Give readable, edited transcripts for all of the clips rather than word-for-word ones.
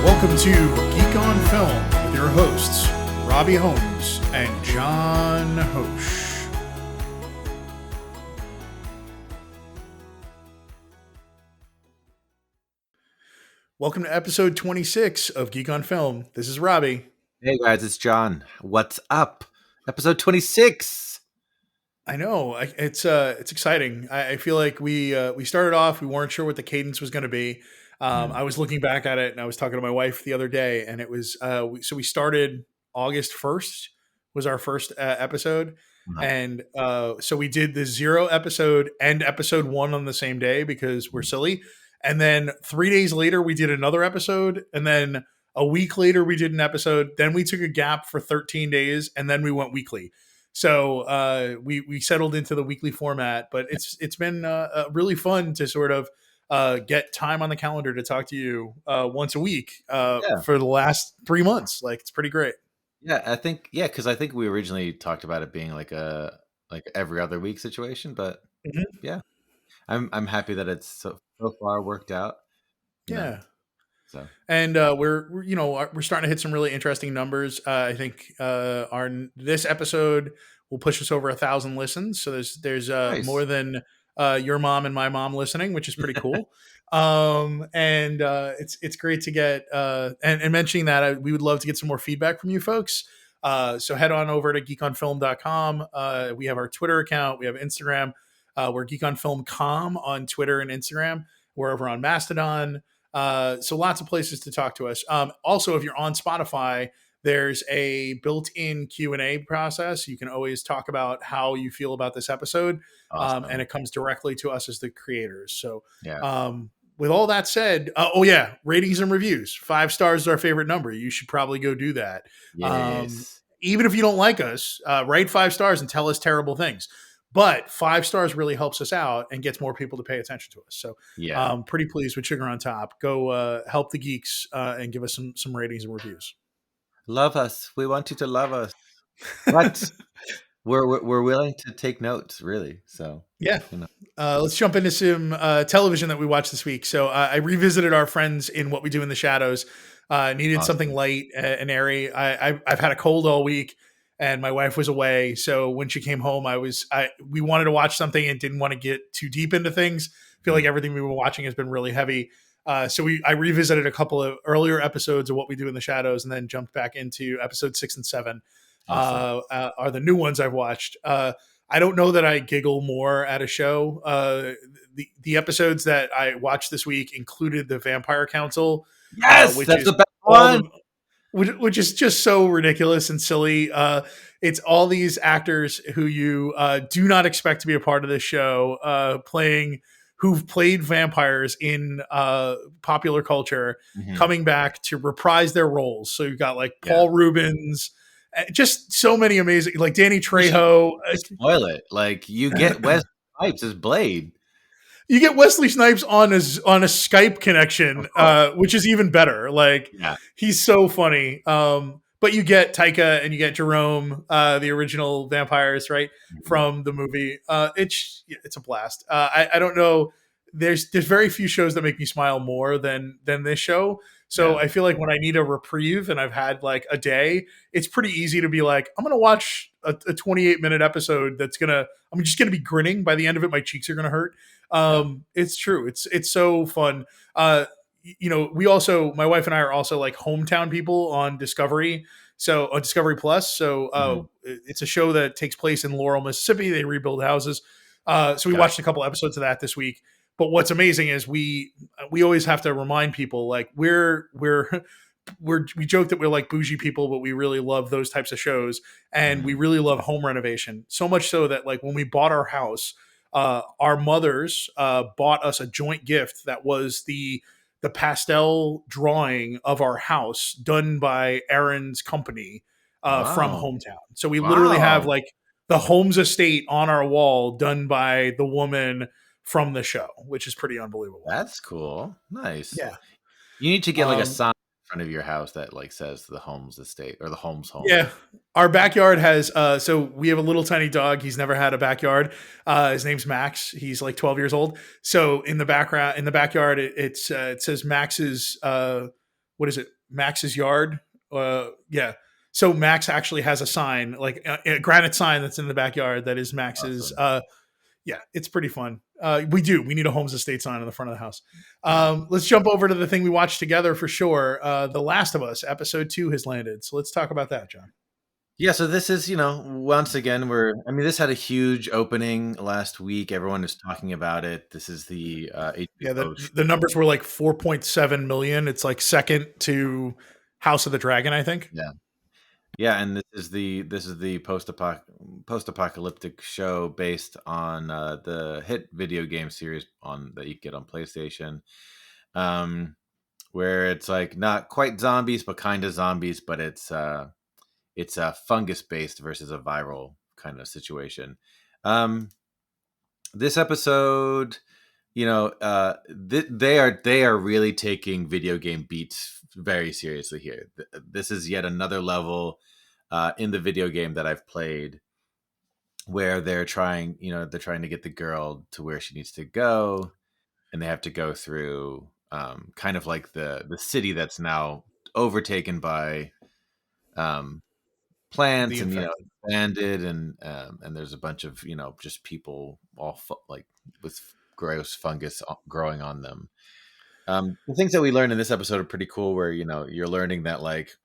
Welcome to Geek on Film with your hosts, Robbie Holmes and John Hosch. Welcome to episode 26 of Geek on Film. This is Robbie. Hey guys, it's John. What's up? Episode 26. I know it's exciting. I feel like we started off. We weren't sure what the cadence was going to be. I was looking back at it, and I was talking to my wife the other day, and it was so we started August 1st was our first episode, and so we did the 0 episode and episode 1 on the same day because we're silly, and then 3 days later we did another episode, and then a week later we did an episode. Then we took a gap for 13 days, and then we went weekly. So we settled into the weekly format, but it's been really fun to sort of get time on the calendar to talk to you once a week for the last 3 months. Like, it's pretty great. Yeah, because I think we originally talked about it being like a every other week situation, but yeah, I'm happy that it's so far worked out. Yeah. So, and we're starting to hit some really interesting numbers. I think this episode will push us over 1,000 listens. So there's nice. More than your mom and my mom listening, which is pretty cool. It's great to get and mentioning that we would love to get some more feedback from you folks. So head on over to geekonfilm.com. We have our Twitter account. We have Instagram. We're geekonfilm.com on Twitter and Instagram. We're over on Mastodon. So lots of places to talk to us. Also, if you're on Spotify, there's a built-in Q&A process. You can always talk about how you feel about this episode. Awesome. And it comes directly to us as the creators. So with all that said, ratings and reviews. 5 stars is our favorite number. You should probably go do that. Yes. Even if you don't like us, write 5 stars and tell us terrible things. But 5 stars really helps us out and gets more people to pay attention to us. So I'm pretty pleased with Sugar on Top. Go help the geeks and give us some ratings and reviews. Love us. We want you to love us. But we're willing to take notes, really. So let's jump into some television that we watched this week. So I revisited our friends in What We Do in the Shadows. Needed something light and airy. I've had a cold all week. And my wife was away, so when she came home, we wanted to watch something and didn't want to get too deep into things. I feel like everything we were watching has been really heavy. So I revisited a couple of earlier episodes of What We Do in the Shadows, and then jumped back into episode 6 and 7. Awesome. Are the new ones I've watched. I don't know that I giggle more at a show. The episodes that I watched this week included the Vampire Council. Yes, that's the best one. Which is just so ridiculous and silly. It's all these actors who you do not expect to be a part of this show, who've played vampires in popular culture, coming back to reprise their roles. So you've got like Paul Rubens, just so many amazing, like Danny Trejo. Spoil it. Like, you get Wesley Snipes as Blade. You get Wesley Snipes on a Skype connection, which is even better. Like, he's so funny. But you get Taika and you get Jerome, the original vampires, right, from the movie. It's a blast. I don't know. There's very few shows that make me smile more than this show. So I feel like when I need a reprieve and I've had like a day, it's pretty easy to be like, I'm going to watch a 28-minute episode I'm just going to be grinning. By the end of it, my cheeks are going to hurt. It's true. It's so fun. We also, my wife and I are also like hometown people on Discovery. So on Discovery Plus. So it's a show that takes place in Laurel, Mississippi. They rebuild houses. So we watched a couple episodes of that this week. But what's amazing is we always have to remind people, like, we joke that we're like bougie people, but we really love those types of shows, and we really love home renovation. So much so that, like, when we bought our house, our mothers bought us a joint gift that was the pastel drawing of our house done by Aaron's company from Hometown. So we literally have like the Holmes estate on our wall done by the woman from the show, which is pretty unbelievable. That's cool. Nice. Yeah. You need to get like a sign in front of your house that like says the Holmes estate or the Holmes home. Yeah. Our backyard has, so we have a little tiny dog. He's never had a backyard. His name's Max. He's like 12 years old. So in the backyard, it says Max's, what is it? Max's yard. Yeah. So Max actually has a sign, like a granite sign that's in the backyard that is Max's. Awesome. Yeah, it's pretty fun. We need a Holmes Estate sign on the front of the house. Yeah. Let's jump over to the thing we watched together for sure. The Last of Us episode 2 has landed. So let's talk about that, John. Yeah, so this is, once again, this had a huge opening last week. Everyone is talking about it. This is the HBO the numbers were like 4.7 million. It's like second to House of the Dragon, I think. Yeah. Yeah, and this is the post-apocalyptic show based on the hit video game series that you get on PlayStation, where it's like not quite zombies, but kind of zombies, but it's a fungus based versus a viral kind of situation. This episode, they are really taking video game beats very seriously here. This is yet another level in the video game that I've played where they're trying to get the girl to where she needs to go, and they have to go through kind of like the city that's now overtaken by plants and banded, and there's a bunch of just people all like with gross fungus growing on them. The things that we learned in this episode are pretty cool, where you're learning that, like,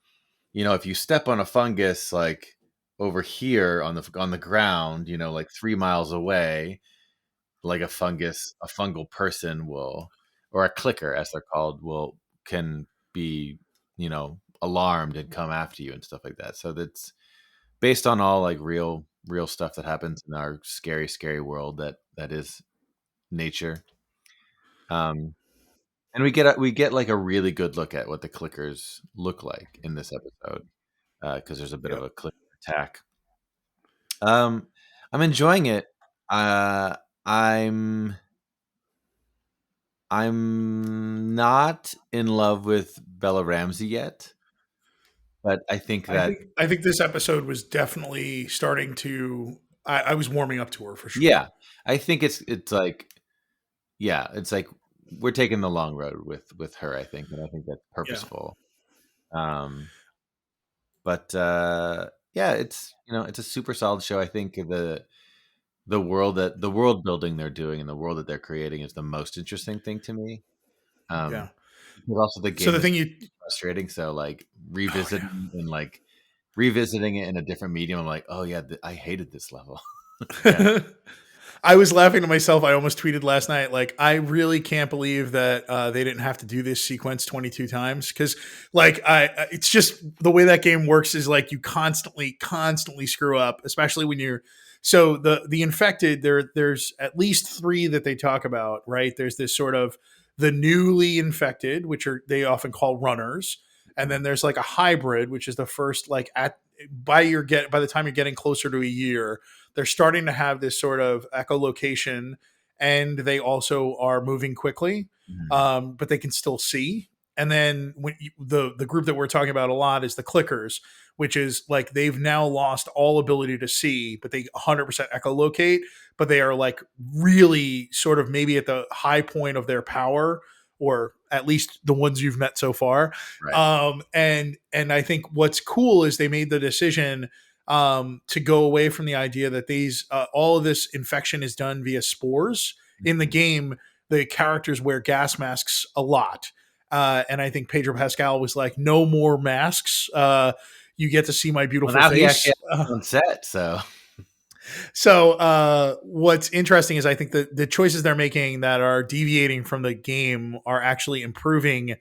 if you step on a fungus like over here on the ground, like 3 miles away, like a fungal person will, or a clicker as they're called, can be alarmed and come after you and stuff like that. So that's based on all like real stuff that happens in our scary world that is nature. And we get like a really good look at what the clickers look like in this episode, because there's a bit of a clicker attack. I'm enjoying it. I'm not in love with Bella Ramsey yet, but I think this episode was definitely starting to. I was warming up to her for sure. Yeah, I think it's like, it's like we're taking the long road with her. I think, and I think that's purposeful. But it's it's a super solid show. I think the world building they're doing and the world that they're creating is the most interesting thing to me. But also the game is frustrating. So like revisiting it in a different medium, I'm like, oh yeah, I hated this level. I was laughing to myself. I almost tweeted last night, like, I really can't believe that they didn't have to do this sequence 22 times. Cause like, it's just the way that game works is like you constantly screw up, especially when you're, so the infected, there's at least 3 that they talk about, right? There's this sort of the newly infected, which they often call runners. And then there's like a hybrid, which is the first, like by the time you're getting closer to a year, they're starting to have this sort of echolocation, and they also are moving quickly, but they can still see. And then the group that we're talking about a lot is the clickers, which is like they've now lost all ability to see, but they 100% echolocate, but they are like really sort of maybe at the high point of their power, or at least the ones you've met so far. Right. And I think what's cool is they made the decision to go away from the idea that these all of this infection is done via spores. In the game, the characters wear gas masks a lot. And I think Pedro Pascal was like, no more masks. You get to see my beautiful face. On set, so. So what's interesting is I think the choices they're making that are deviating from the game are actually improving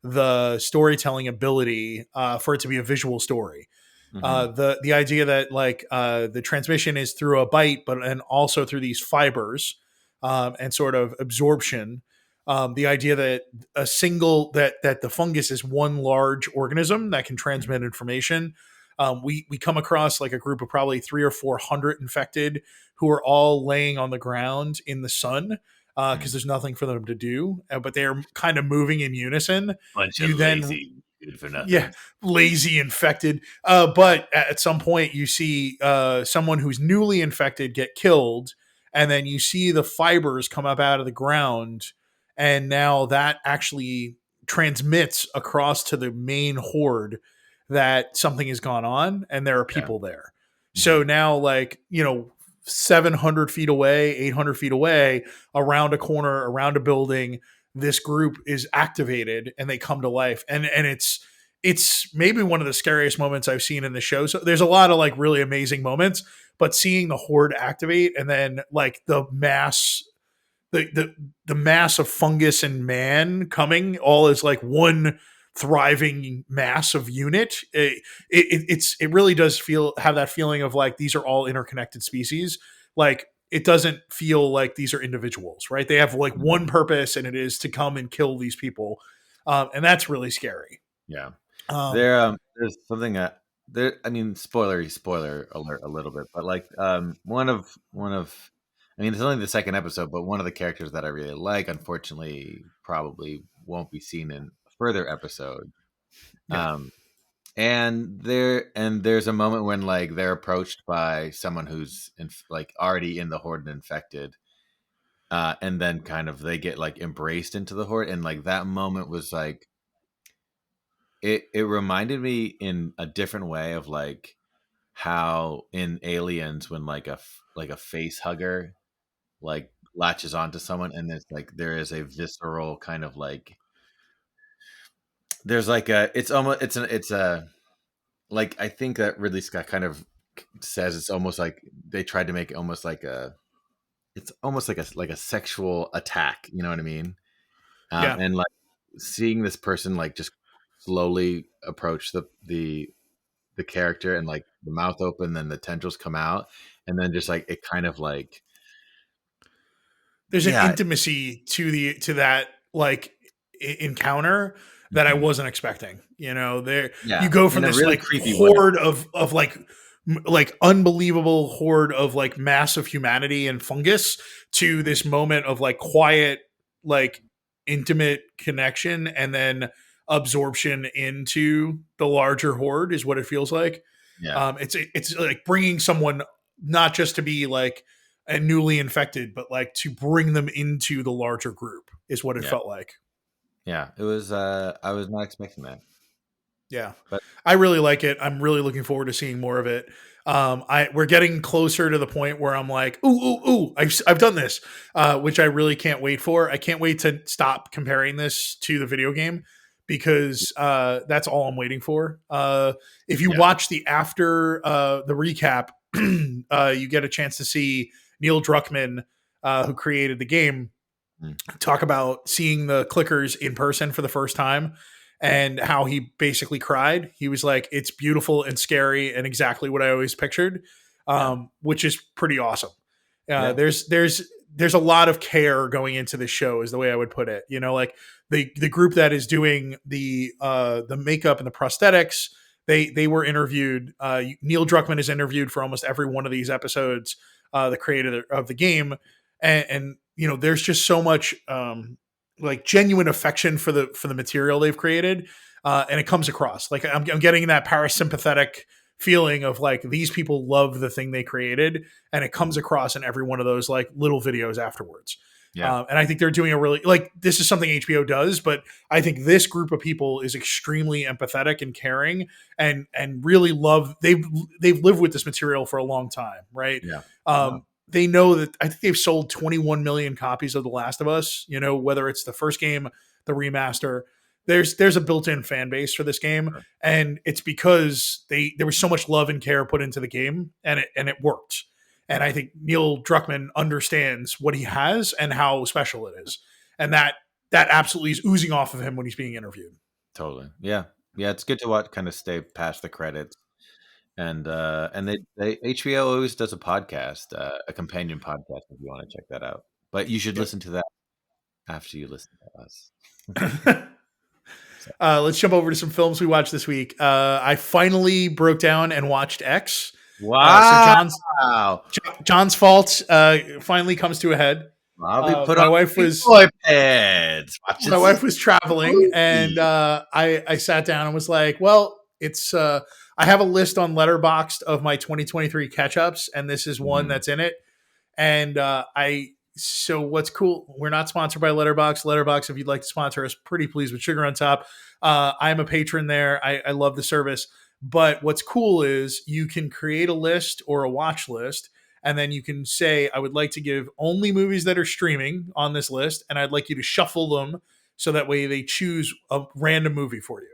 the storytelling ability for it to be a visual story. The idea that like the transmission is through a bite, and also through these fibers and sort of absorption. The idea that that the fungus is one large organism that can transmit information. We come across like a group of probably 300 or 400 infected who are all laying on the ground in the sun because there's nothing for them to do, but they are kind of moving in unison. Lazy, good for nothing. Yeah, lazy infected. But at some point, you see someone who's newly infected get killed, and then you see the fibers come up out of the ground, and now that actually transmits across to the main horde that something has gone on and there are people there. So now, like, 700 feet away, 800 feet away, around a corner, around a building, this group is activated and they come to life. And it's maybe one of the scariest moments I've seen in the show. So there's a lot of like really amazing moments, but seeing the horde activate and then like the mass of fungus and man coming all as like one thriving massive unit, it really does have that feeling of like these are all interconnected species. Like it doesn't feel like these are individuals, right? They have like one purpose, and it is to come and kill these people, and that's really scary. Yeah, there's something there. I mean, spoiler alert a little bit, but like one of I mean, it's only the second episode, but one of the characters that I really like, unfortunately, probably won't be seen in a further episode. Yeah. And there's a moment when like they're approached by someone who's like already in the horde and infected, and then kind of they get like embraced into the horde, and like that moment was like it reminded me in a different way of like how in Aliens when like a face hugger like latches onto someone, and it's like there is a visceral kind of like there's like a it's a like I think that Ridley Scott kind of says it's almost like they tried to make it almost like it's almost like a sexual attack, you know what I mean? And like seeing this person like just slowly approach the character and like the mouth open, then the tendrils come out, and then just like it kind of like there's an intimacy to that like encounter that I wasn't expecting. You go from this really like horde of like unbelievable horde of like massive humanity and fungus to this moment of like quiet, like intimate connection, and then absorption into the larger horde is what it feels like. Yeah. It's like bringing someone not just to be like a newly infected, but like to bring them into the larger group is what it felt like. Yeah, it was. I was not expecting that. Yeah, but I really like it. I'm really looking forward to seeing more of it. We're getting closer to the point where I'm like, ooh, I've done this, which I really can't wait for. I can't wait to stop comparing this to the video game because that's all I'm waiting for. If you watch the after the recap, you get a chance to see Neil Druckmann, who created the game, talk about seeing the clickers in person for the first time and how he basically cried. He was like, it's beautiful and scary and exactly what I always pictured, which is pretty awesome. There's a lot of care going into this show is the way I would put it. Like the group that is doing the makeup and the prosthetics, they were interviewed. Neil Druckmann is interviewed for almost every one of these episodes, the creator of the game. And there's just so much like genuine affection for the material they've created, and it comes across. Like I'm getting that parasympathetic feeling of like these people love the thing they created, and it comes across in every one of those like little videos afterwards. And I think they're doing a really like this is something HBO does, but I think this group of people is extremely empathetic and caring, and really love. They've lived with this material for a long time, right? They know that I think they've sold 21 million copies of The Last of Us, whether it's the first game, the remaster, there's a built-in fan base for this game. Sure. And it's because there was so much love and care put into the game, and it worked. And I think Neil Druckmann understands what he has and how special it is. And that absolutely is oozing off of him when he's being interviewed. Totally. Yeah. Yeah. It's good to kind of stay past the credits. And they HBO always does a podcast, a companion podcast if you want to check that out. But you should listen to that after you listen to us. Let's jump over to some films we watched this week. I finally broke down and watched X. Wow! So John's fault finally comes to a head. My wife was traveling, and I sat down and was like, "Well, it's." I have a list on Letterboxd of my 2023 catch-ups, and this is one that's in it. And I So what's cool? We're not sponsored by Letterbox. Letterbox, if you'd like to sponsor us, pretty pleased with Sugar on Top. I'm a patron there. I love the service. But what's cool is you can create a list or a watch list, and then you can say, I would like to give only movies that are streaming on this list, and I'd like you to shuffle them so that way they choose a random movie for you.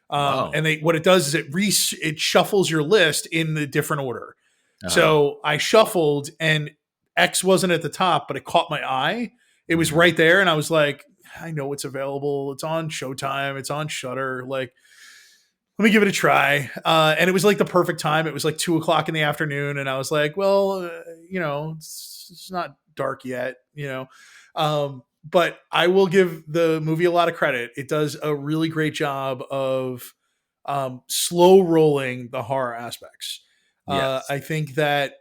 Oh. And they what it does is it shuffles your list in the different order. Uh-huh. So I shuffled, and X wasn't at the top, but it caught my eye. It was Mhm. right there, and I was like, I know it's available. It's on Showtime. It's on Shutter. Like, let me give it a try. And it was like the perfect time. It was like 2 o'clock in the afternoon, and I was like, well, it's not dark yet, But I will give the movie a lot of credit. It does a really great job of slow rolling the horror aspects. Yes. I think that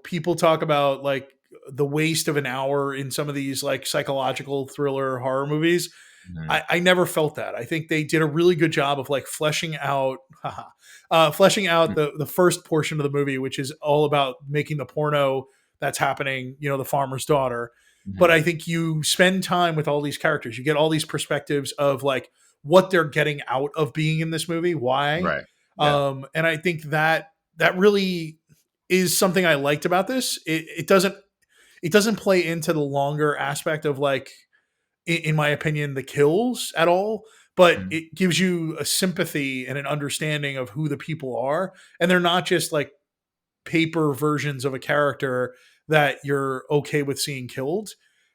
people talk about like the waste of an hour in some of these like psychological thriller horror movies. Mhm. I never felt that. I think they did a really good job of like fleshing out, fleshing out the first portion of the movie, which is all about making the porno that's happening. The farmer's daughter. But Mhm. I think you spend time with all these characters. You get all these perspectives of like what they're getting out of being in this movie, why, Right. Yeah. and I think that really is something I liked about this. It doesn't play into the longer aspect of like in my opinion, the kills at all, but Mhm. it gives you a sympathy and an understanding of who the people are. And they're not just like paper versions of a character that you're okay with seeing killed.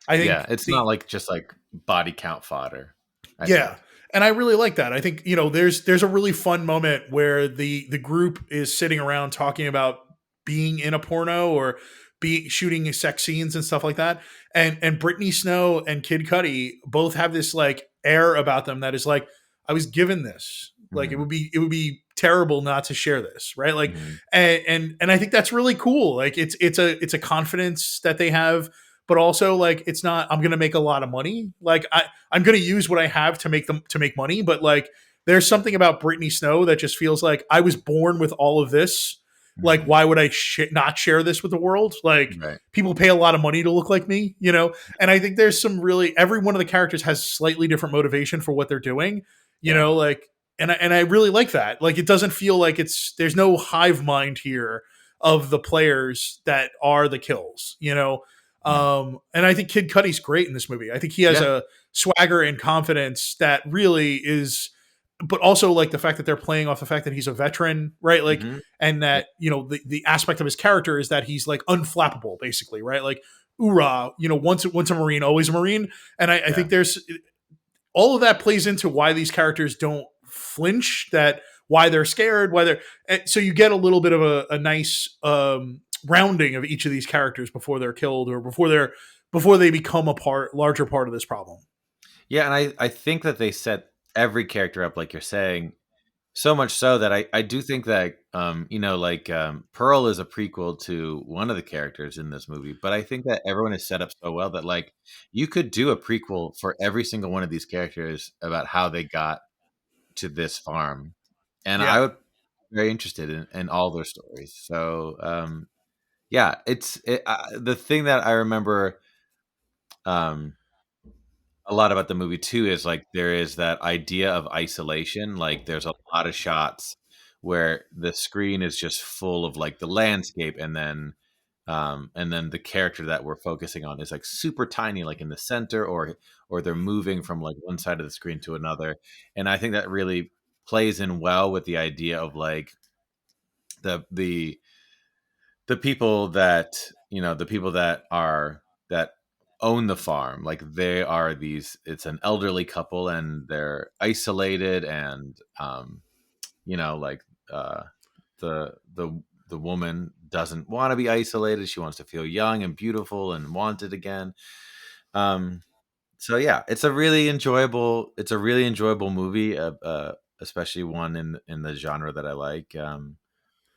I Yeah, think it's not like just like body count fodder, I yeah. think. And I really like that. I think, there's a really fun moment where the group is sitting around talking about being in a porno or be shooting sex scenes and stuff like that. And Brittany Snow and Kid Cudi both have this like air about them that is like, I was given this. Like it Mhm. would be it would be terrible not to share this, right? Like Mhm. and I think that's really cool. Like it's a confidence that they have, but also like it's not I'm gonna make a lot of money. Like I'm going to use what I have to make money, but like there's something about Brittany Snow that just feels like I was born with all of this. Like, Mhm. why would I not share this with the world? Like, Right. people pay a lot of money to look like me. And I think there's some really every one of the characters has slightly different motivation for what they're doing. Yeah. Like, and I really like that. Like, it doesn't feel like there's no hive mind here of the players that are the kills. Mhm. And I think Kid Cudi's great in this movie. I think he has Yeah. a swagger and confidence that really is, but also like the fact that they're playing off the fact that he's a veteran, right? Like, Mhm. and Yep. that, the aspect of his character is that he's like unflappable, basically, right? Like, oorah, once a Marine, always a Marine. And I Yeah. think there's all of that plays into why these characters don't flinch, that why they're scared, so you get a little bit of a nice rounding of each of these characters before they're killed or before they become a larger part of this problem. Yeah, and I think that they set every character up like you're saying, so much so that I do think that like Pearl is a prequel to one of the characters in this movie, but I think that everyone is set up so well that like you could do a prequel for every single one of these characters about how they got to this farm. And I Yeah. would be very interested in all their stories. So yeah, the thing that I remember um a lot about the movie too is like there is that idea of isolation. Like there's a lot of shots where the screen is just full of like the landscape, and then the character that we're focusing on is like super tiny, like in the center, or they're moving from like one side of the screen to another. And I think that really plays in well with the idea of like the the the people that own the farm, like they are these it's an elderly couple and they're isolated, and like uh the woman doesn't want to be isolated. She wants to feel young and beautiful and wanted again. um so yeah, it's a really enjoyable movie, especially one in the genre that I like.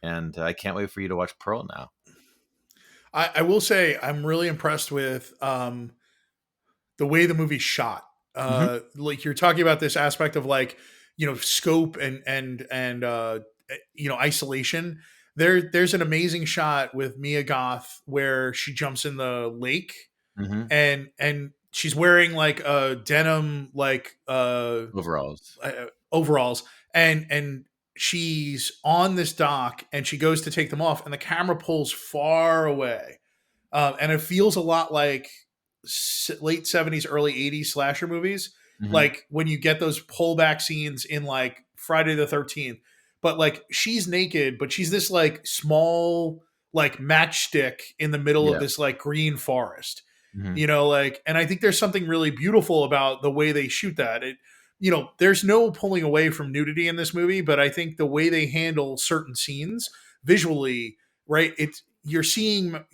And I can't wait for you to watch Pearl now. I will say I'm really impressed with the way the movie's shot. Hmm. Like you're talking about this aspect of like scope and isolation. There's an amazing shot with Mia Goth where she jumps in the lake Mhm. and she's wearing like a denim like Overalls. overalls, and she's on this dock and she goes to take them off and the camera pulls far away, and it feels a lot like late 70s early 80s slasher movies, Mhm. like when you get those pullback scenes in like Friday the 13th, but like she's naked but she's this like small like matchstick in the middle of Yeah. this like green forest, Mhm. you know, like, and I think there's something really beautiful about the way they shoot that. It, you know, there's no pulling away from nudity in this movie, but I think the way they handle certain scenes visually, right, it's you're seeing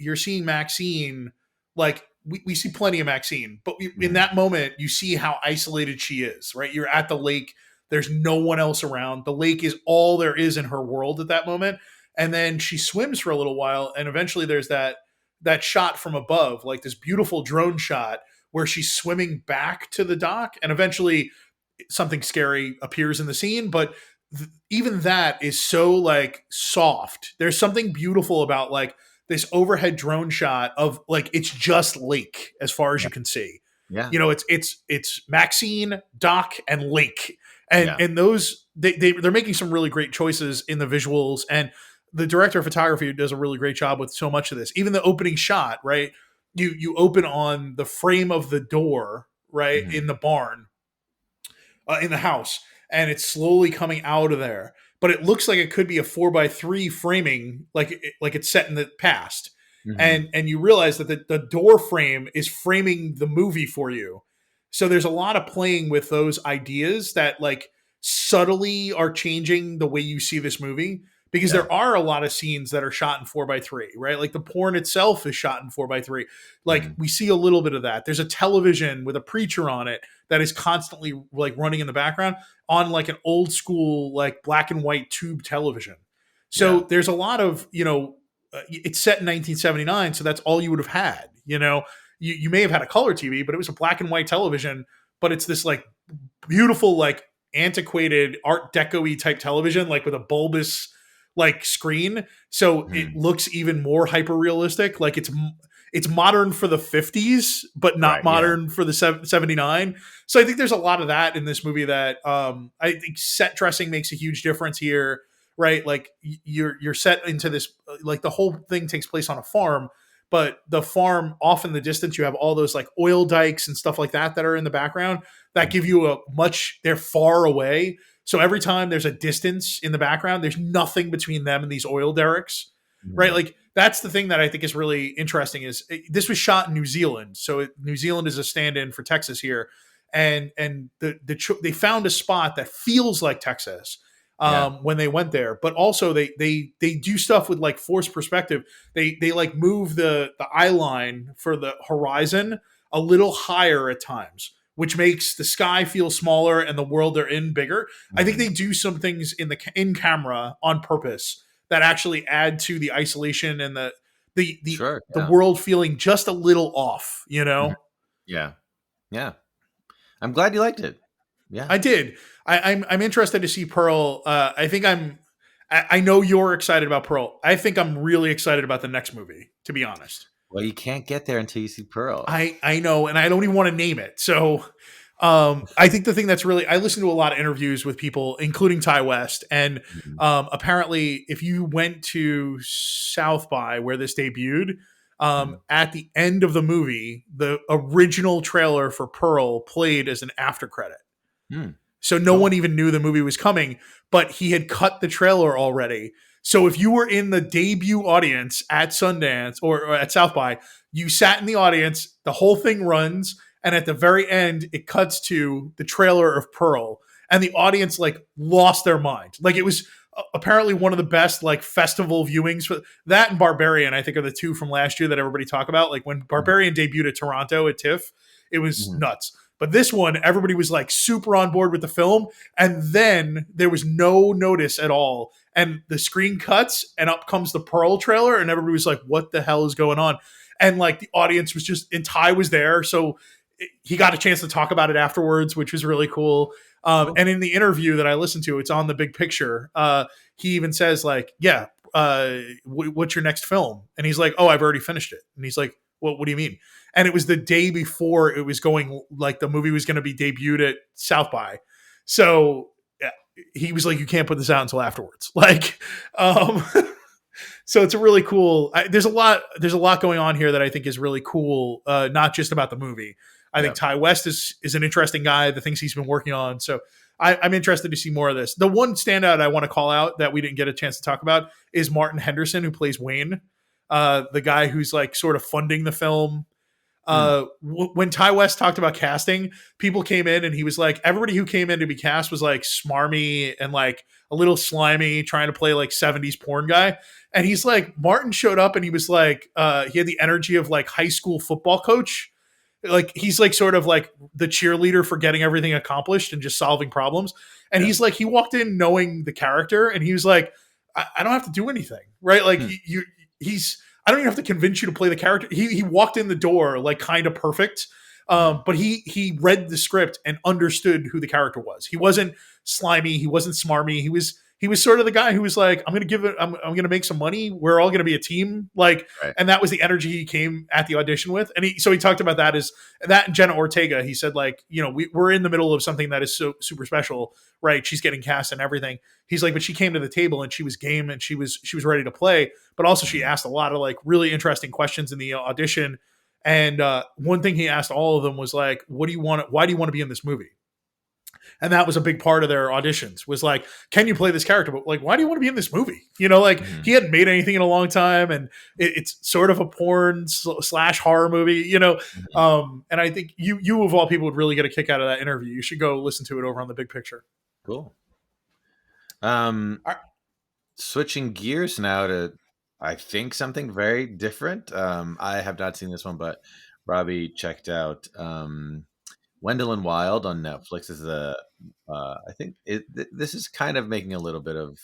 Maxine, like we see plenty of Maxine, but in Mhm. that moment you see how isolated she is, right? You're at the lake, there's no one else around, the lake is all there is in her world at that moment, and then she swims for a little while and eventually there's that shot from above, like this beautiful drone shot where she's swimming back to the dock, and eventually something scary appears in the scene. But even that is so like soft. There's something beautiful about like this overhead drone shot of like it's just lake as far as Yeah. you can see. Yeah. You know, it's Maxine, Doc, and Lake, Yeah. and those they're making some really great choices in the visuals, and the director of photography does a really great job with so much of this. Even the opening shot, right? You open on the frame of the door, right, Mhm. in the barn, in the house, and it's slowly coming out of there. But it looks like it could be a 4x3 framing, like it's set in the past, Mhm. and you realize that the door frame is framing the movie for you. So there's a lot of playing with those ideas that like subtly are changing the way you see this movie, because Yeah. there are a lot of scenes that are shot in 4x3, right? Like the porn itself is shot in 4x3. Like Mhm. we see a little bit of that. There's a television with a preacher on it that is constantly like running in the background on like an old school like black and white tube television. So Yeah. there's a lot of, you know, it's set in 1979, so that's all you would have had. You know, you may have had a color TV, but it was a black and white television. But it's this like beautiful, like antiquated Art Deco-y type television, like with a bulbous like screen. So it Mhm. looks even more hyper realistic. Like it's modern for the 50s, but not Right. Yeah. modern for the 79. So I think there's a lot of that in this movie that I think set dressing makes a huge difference here, right? Like you're set into this, like the whole thing takes place on a farm, but the farm off in the distance you have all those like oil dikes and stuff like that that are in the background that give you a much, they're far away. So every time there's a distance in the background, there's nothing between them and these oil derricks, right? Mhm. Like that's the thing that I think is really interesting is this was shot in New Zealand. So New Zealand is a stand-in for Texas here. And they found a spot that feels like Texas Yeah. when they went there, but also they do stuff with like forced perspective. They like move the eye line for the horizon a little higher at times, which makes the sky feel smaller and the world they're in bigger. I think Mhm. they do some things in camera on purpose that actually add to the isolation and the the Sure. the Yeah. world feeling just a little off, you Mhm. know? Yeah. Yeah. I'm glad you liked it. Yeah. I did. I'm interested to see Pearl. I think I know you're excited about Pearl. I think I'm really excited about the next movie, to be honest. Well, you can't get there until you see Pearl. I know, and I don't even want to name it. So I think the thing that's really, I listen to a lot of interviews with people, including Ty West, and Mhm. apparently, if you went to South by where this debuted, Mhm. at the end of the movie, the original trailer for Pearl played as an after credit. Mm. So no one Cool. even knew the movie was coming, but he had cut the trailer already. So if you were in the debut audience at Sundance or at South by, you sat in the audience, the whole thing runs, and at the very end, it cuts to the trailer of Pearl, and the audience like lost their mind. Like it was apparently one of the best like festival viewings for that, and Barbarian. I think are the two from last year that everybody talk about. Like when Mhm. Barbarian debuted at Toronto at TIFF, it was Mhm. nuts. But this one, everybody was like super on board with the film. And then there was no notice at all. And the screen cuts and up comes the Pearl trailer. And everybody was like, what the hell is going on? And like the audience was just, and Ty was there. So he got a chance to talk about it afterwards, which was really cool. Cool. And in the interview that I listened to, it's on the big picture. He even says like, yeah, what's your next film? And he's like, oh, I've already finished it. And he's like, Well, what do you mean? And it was the day before it was going, like the movie was going to be debuted at South by. So yeah, he was like, you can't put this out until afterwards. Like, so it's a really cool. There's a lot going on here that I think is really cool. Not just about the movie. I think Ty West is an interesting guy. The things he's been working on. So I'm interested to see more of this. The one standout I want to call out that we didn't get a chance to talk about is Martin Henderson, who plays Wayne, the guy who's like sort of funding the film. When Ty West talked about casting, people came in and he was like, everybody who came in to be cast was like smarmy and like a little slimy, trying to play like 70s porn guy. And he's like, Martin showed up and he was like, he had the energy of like high school football coach. Like he's like sort of like the cheerleader for getting everything accomplished and just solving problems. And he's like, he walked in knowing the character and he was like, I don't have to do anything. Right. Like I don't even have to convince you to play the character. He walked in the door like kind of perfect. But he read the script and understood who the character was. He wasn't slimy. He wasn't smarmy. He was sort of the guy who was like, I'm going to make some money. We're all going to be a team. Like, and that was the energy he came at the audition with. And so he talked about that and Jenna Ortega. He said like, you know, we're in the middle of something that is so super special, right? She's getting cast and everything. He's like, but she came to the table and she was game and she was ready to play. But also she asked a lot of like really interesting questions in the audition. And one thing he asked all of them was like, why do you want to be in this movie? And that was a big part of their auditions was like, can you play this character? But like, why do you want to be in this movie? You know, like he hadn't made anything in a long time and it's sort of a porn / horror movie, you know? And I think you of all people would really get a kick out of that interview. You should go listen to it over on The Big Picture. Cool. Switching gears now to, I think, something very different. I have not seen this one, but Robbie checked out Wendell and Wild on Netflix. Is I think this is kind of making a little bit of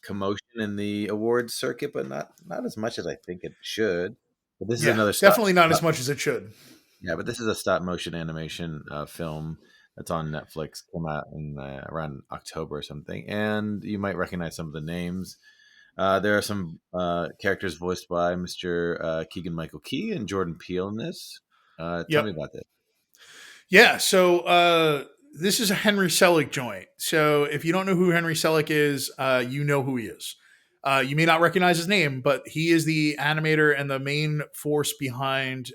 commotion in the awards circuit, but not as much as I think it should. But this is another definitely not as much as it should. Yeah, but this is a stop motion animation film that's on Netflix. Came out in around October or something, and you might recognize some of the names. There are some characters voiced by Mr. Keegan-Michael Key and Jordan Peele in this. Tell me about this. Yeah, so this is a Henry Selick joint. So if you don't know who Henry Selick is, you know who he is. You may not recognize his name, but he is the animator and the main force behind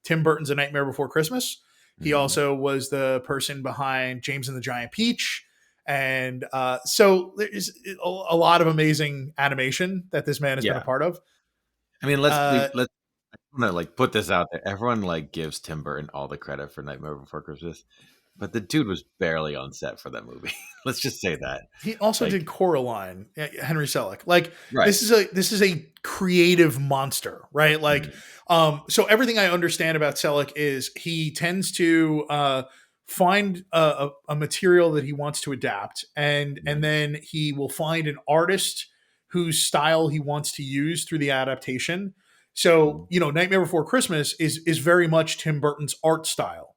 Tim Burton's A Nightmare Before Christmas. He also was the person behind James and the Giant Peach. And so there's a lot of amazing animation that this man has been a part of. I mean, let's I'm gonna like put this out there. Everyone like gives Tim Burton all the credit for Nightmare Before Christmas, but the dude was barely on set for that movie. Let's just say that. He also did Coraline, Henry Selick. Like this is a creative monster, right? Like, so everything I understand about Selick is he tends to find a material that he wants to adapt, and then he will find an artist whose style he wants to use through the adaptation. So, you know, Nightmare Before Christmas is very much Tim Burton's art style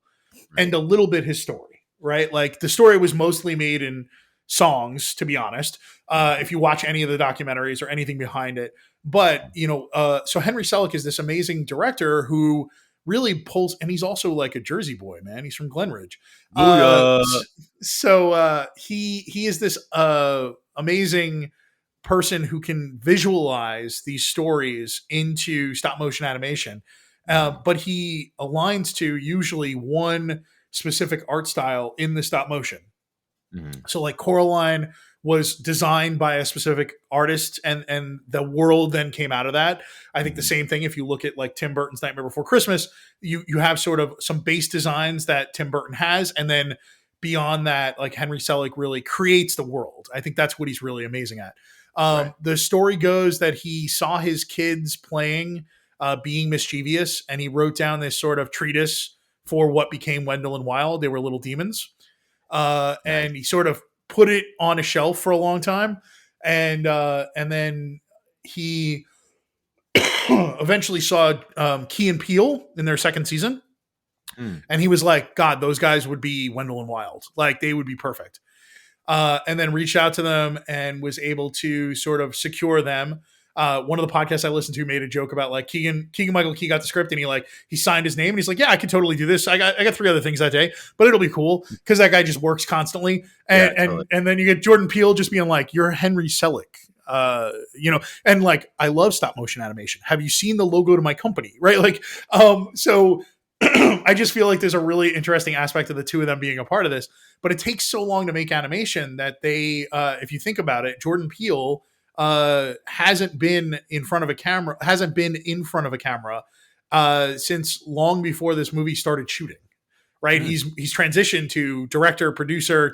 and a little bit his story, right? Like the story was mostly made in songs, to be honest, if you watch any of the documentaries or anything behind it. But, you know, so Henry Selick is this amazing director who really pulls, and he's also like a Jersey boy, man. He's from Glenridge. So he is this amazing person who can visualize these stories into stop motion animation. But he aligns to usually one specific art style in the stop motion. So like Coraline was designed by a specific artist and the world then came out of that. I think the same thing, if you look at like Tim Burton's Nightmare Before Christmas, you have sort of some base designs that Tim Burton has. And then beyond that, like Henry Selick really creates the world. I think that's what he's really amazing at. The story goes that he saw his kids playing, being mischievous, and he wrote down this sort of treatise for what became Wendell and Wild. They were little demons. And he sort of put it on a shelf for a long time. And then he eventually saw Key and Peele in their second season. And he was like, God, those guys would be Wendell and Wild. Like they would be perfect. And then reached out to them and was able to sort of secure them. One of the podcasts I listened to made a joke about like Keegan Michael Key got the script and he signed his name and he's like, yeah, I could totally do this. I got 3 other things that day, but it'll be cool because that guy just works constantly. And totally. and then you get Jordan Peele just being like, you're Henry Selick. And like, I love stop motion animation. Have you seen the logo to my company? Right. Like, so I just feel like there's a really interesting aspect of the two of them being a part of this, but it takes so long to make animation that they, if you think about it, Jordan Peele hasn't been in front of a camera since long before this movie started shooting. Right. Mm-hmm. He's transitioned to director, producer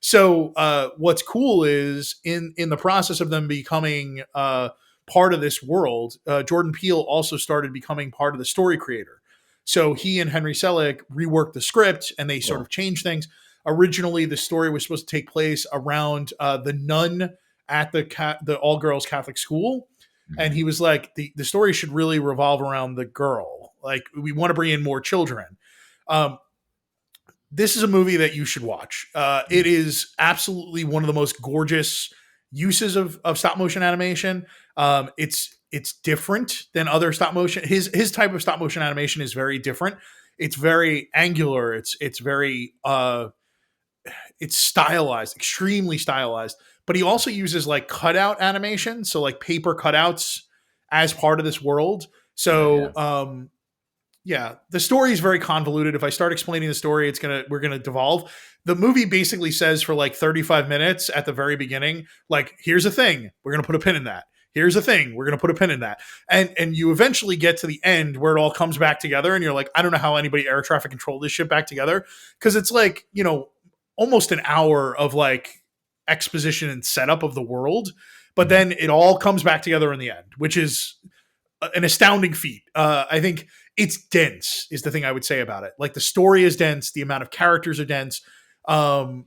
so what's cool is in the process of them becoming part of this world, Jordan Peele also started becoming part of the story creator. So he and Henry Selick reworked the script and they sort of changed things. Originally, the story was supposed to take place around the nun at the all girls Catholic school. Mm-hmm. And he was like, the story should really revolve around the girl. Like, we want to bring in more children. This is a movie that you should watch. It is absolutely one of the most gorgeous uses of stop motion animation. It's different than other stop motion. His type of stop motion animation is very different. It's very angular. It's very it's stylized, extremely stylized. But he also uses like cutout animation, so like paper cutouts as part of this world. So yeah, the story is very convoluted. If I start explaining the story, we're gonna devolve. The movie basically says for like 35 minutes at the very beginning, like, here's a thing, we're gonna put a pin in that. Here's a thing, we're gonna put a pin in that. And you eventually get to the end where it all comes back together, and you're like, I don't know how anybody air traffic controlled this shit back together. Because it's like, almost an hour of like exposition and setup of the world, but then it all comes back together in the end, which is an astounding feat. I think it's dense is the thing I would say about it. Like, the story is dense. The amount of characters are dense. It's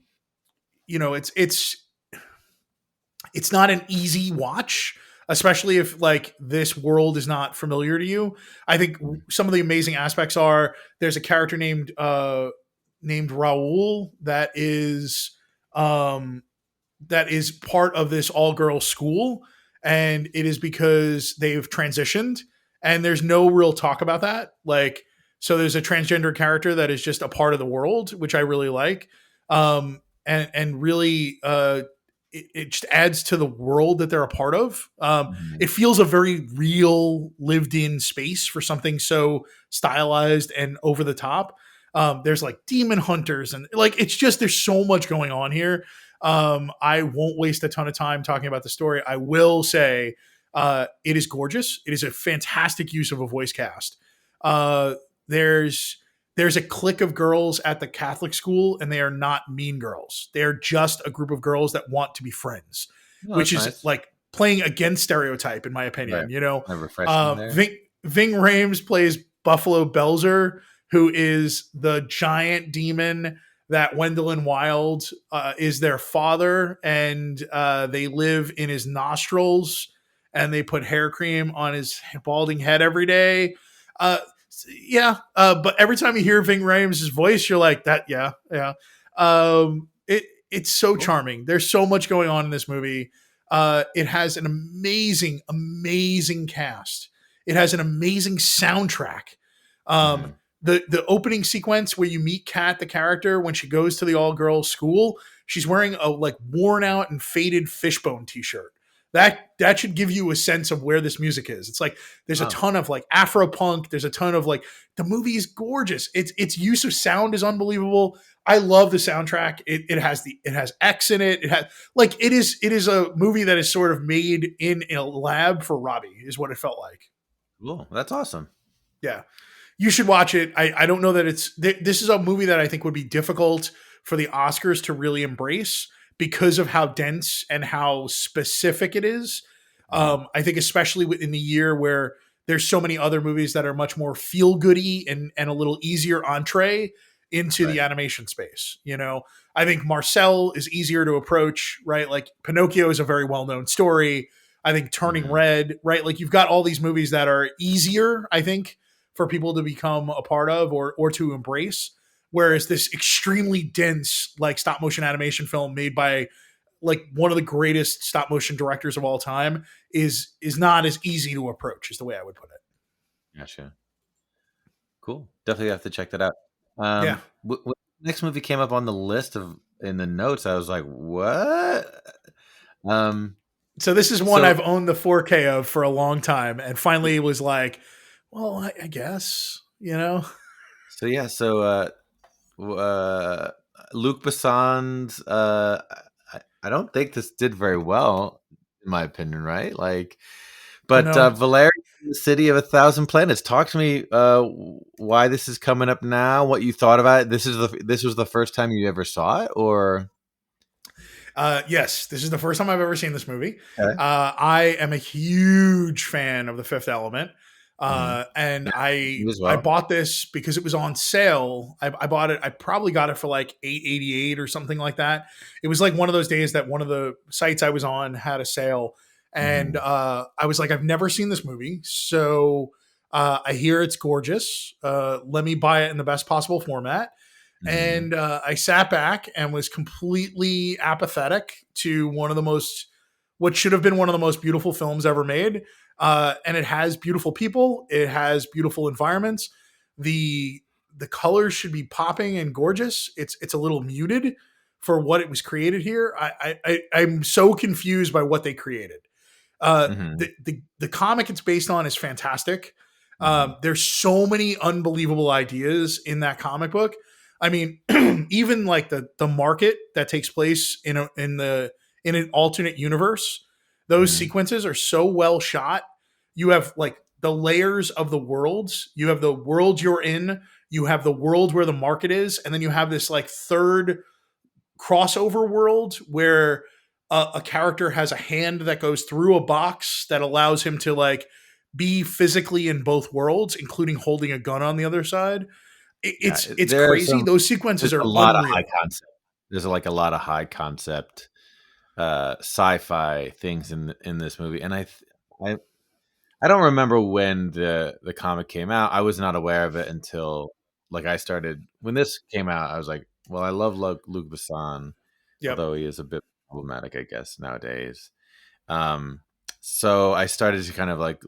not an easy watch, especially if like this world is not familiar to you. I think some of the amazing aspects are there's a character named Raul that is part of this all girls school. And it is because they've transitioned and there's no real talk about that. Like, so there's a transgender character that is just a part of the world, which I really like. And really, it just adds to the world that they're a part of. It feels a very real lived in space for something so stylized and over the top. There's like demon hunters and like, it's just, there's so much going on here. I won't waste a ton of time talking about the story. I will say, it is gorgeous. It is a fantastic use of a voice cast. There's a clique of girls at the Catholic school, and they are not mean girls. They're just a group of girls that want to be friends, which is nice. Like playing against stereotype, in my opinion. Right. Ving Rhames plays Buffalo Belzer, who is the giant demon that Wendell Wild is their father, and they live in his nostrils, and they put hair cream on his balding head every day. But every time you hear Ving Rhames' voice, you're like, that, yeah. It's so charming. There's so much going on in this movie. It has an amazing, amazing cast. It has an amazing soundtrack. The opening sequence where you meet Kat, the character, when she goes to the all-girls school, she's wearing a like worn out and faded Fishbone t-shirt. That should give you a sense of where this music is. It's like there's a ton of like Afro punk. There's a ton of like, the movie is gorgeous. Its use of sound is unbelievable. I love the soundtrack. It has X in it. It is a movie that is sort of made in a lab for Robbie, is what it felt like. Cool. That's awesome. Yeah. You should watch it. I don't know that this is a movie that I think would be difficult for the Oscars to really embrace because of how dense and how specific it is. I think especially in the year where there's so many other movies that are much more feel-goody and a little easier entree into the animation space. I think Marcel is easier to approach, right? Like Pinocchio is a very well-known story. I think Turning Red, right? Like you've got all these movies that are easier, I think, for people to become a part of or to embrace. Whereas this extremely dense, like stop motion animation film made by like one of the greatest stop motion directors of all time is not as easy to approach, is the way I would put it. Gotcha. Cool. Definitely have to check that out. Yeah. When next movie came up on the list in the notes, I was like, what? So this is one I've owned the 4K of for a long time, and finally it was like, well, I guess, you know. So yeah, Luc Besson's. I don't think this did very well, in my opinion, right? Like, but No. Valerian, the City of a Thousand Planets. Talk to me why this is coming up now. What you thought about it? This was the first time you ever saw it, or? Yes, this is the first time I've ever seen this movie. Okay. I am a huge fan of The Fifth Element. And Yeah, I bought this because it was on sale. I bought it. I probably got it for like $8.88 or something like that. It was like one of those days that one of the sites I was on had a sale, and I was like, I've never seen this movie, so I hear it's gorgeous. Let me buy it in the best possible format. And I sat back and was completely apathetic to what should have been one of the most beautiful films ever made. And it has beautiful people. It has beautiful environments. The colors should be popping and gorgeous. It's a little muted for what it was created here. I'm so confused by what they created. The comic it's based on is fantastic. There's so many unbelievable ideas in that comic book. I mean, even like the market that takes place in an alternate universe, those sequences are so well shot. You have like the layers of the worlds. You have the world you're in. You have the world where the market is, and then you have this like third crossover world where a character has a hand that goes through a box that allows him to like be physically in both worlds, including holding a gun on the other side. It's crazy. Those sequences are a lot unreal. of high concept. There's like a lot of high concept sci-fi things in this movie, and I don't remember when the comic came out. I was not aware of it until like I started when this came out. I was like, well, I love Luc Besson, although he is a bit problematic, I guess, nowadays. So I started to kind of like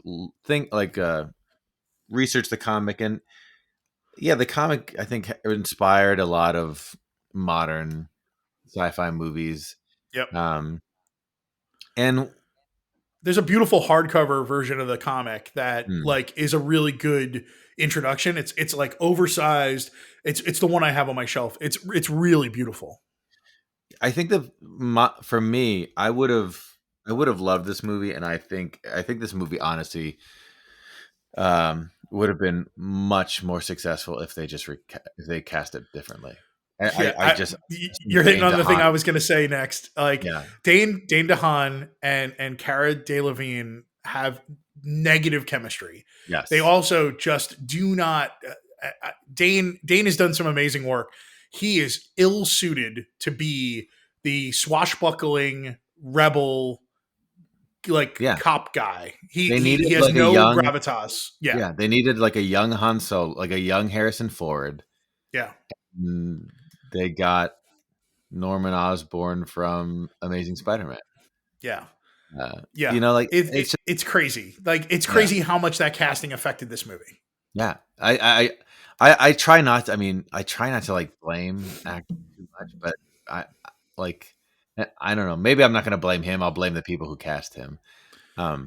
think like research the comic, and yeah, the comic I think inspired a lot of modern sci-fi movies. Yep. And there's a beautiful hardcover version of the comic that like is a really good introduction. It's like oversized. It's the one I have on my shelf. It's really beautiful. I think for me, I would have loved this movie, and I think this movie honestly would have been much more successful if they just if they cast it differently. You're hitting on the thing I was going to say next. Like Dane DeHaan and Cara Delevingne have negative chemistry. Yes, they also just do not. Dane has done some amazing work. He is ill suited to be the swashbuckling rebel, like cop guy. He has like no gravitas. Yeah, they needed like a young Han Solo, like a young Harrison Ford. Yeah. And they got Norman Osborn from Amazing Spider-Man. Yeah. You know, like it's crazy. Like it's crazy how much that casting affected this movie. Yeah. I try not to, I mean, I try not to like blame actors too much, but I don't know. Maybe I'm not going to blame him. I'll blame the people who cast him. I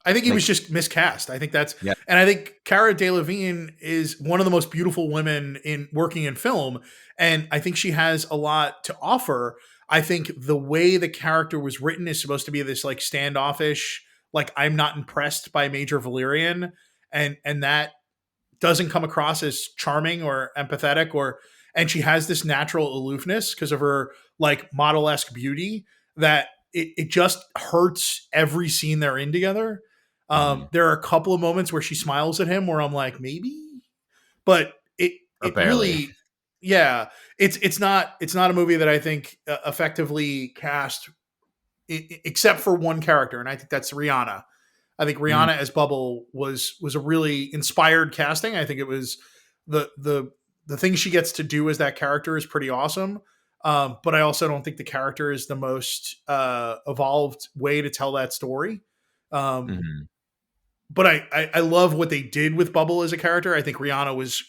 think he was just miscast. I think and I think Cara Delevingne is one of the most beautiful women in working in film, and I think she has a lot to offer. I think the way the character was written is supposed to be this like standoffish, like I'm not impressed by Major Valerian, and that doesn't come across as charming or empathetic, and she has this natural aloofness because of her like model-esque beauty that it just hurts every scene they're in together. There are a couple of moments where she smiles at him where I'm like, maybe, but it really, it's not a movie that I think effectively cast except for one character. And I think that's Rihanna. I think Rihanna as Bubble was a really inspired casting. I think it was the thing she gets to do as that character is pretty awesome. But I also don't think the character is the most evolved way to tell that story. Um, Mm-hmm. but I love what they did with Bubble as a character. I think Rihanna was,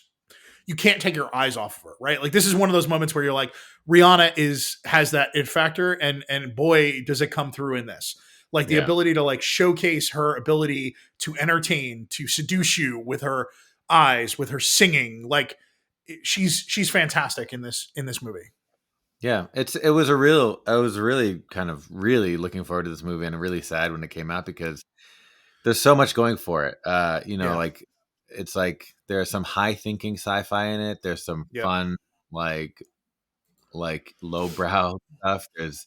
you can't take your eyes off of her, right? Like this is one of those moments where you're like, Rihanna has that it factor, and boy, does it come through in this. Like the Yeah. ability to like showcase her ability to entertain, to seduce you with her eyes, with her singing. Like she's fantastic in this movie. Yeah, it was a real. I was really kind of really looking forward to this movie, and really sad when it came out because there's so much going for it. Yeah. Like it's like there's some high thinking sci-fi in it. There's some Yep. fun like lowbrow stuff. There's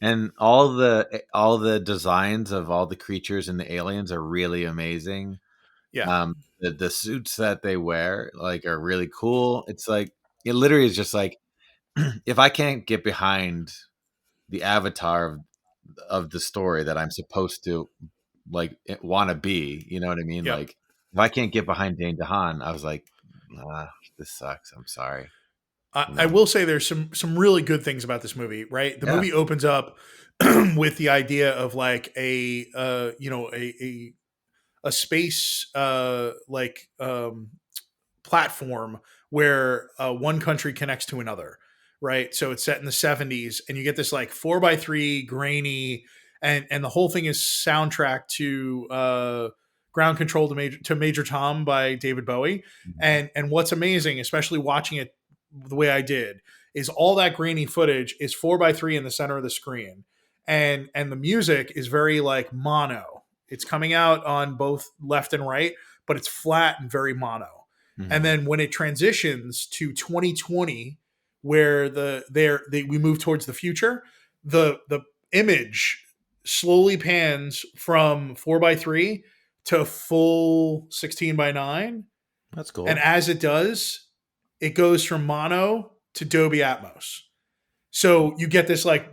and all the designs of all the creatures and the aliens are really amazing. Yeah. The suits that they wear like are really cool. It's like it literally is just like if I can't get behind the avatar of the story that I'm supposed to like want to be, you know what I mean? Yep. Like if I can't get behind Dane DeHaan, I was like, this sucks. I'm sorry. You I know? will say there's some really good things about this movie, right? The Yeah. movie opens up with the idea of like a a space platform where one country connects to another, right? So it's set in the 70s, and you get this like 4x3 grainy, and the whole thing is soundtrack to Ground Control to Major Tom by David Bowie. Mhm. And what's amazing, especially watching it the way I did, is all that grainy footage is 4x3 in the center of the screen, and the music is very like mono. It's coming out on both left and right, but it's flat and very mono. And Mhm. then when it transitions to 2020, where we move towards the future, the image slowly pans from 4x3 to full 16:9, That's and cool. as it does, it goes from mono to Dolby Atmos. So you get this like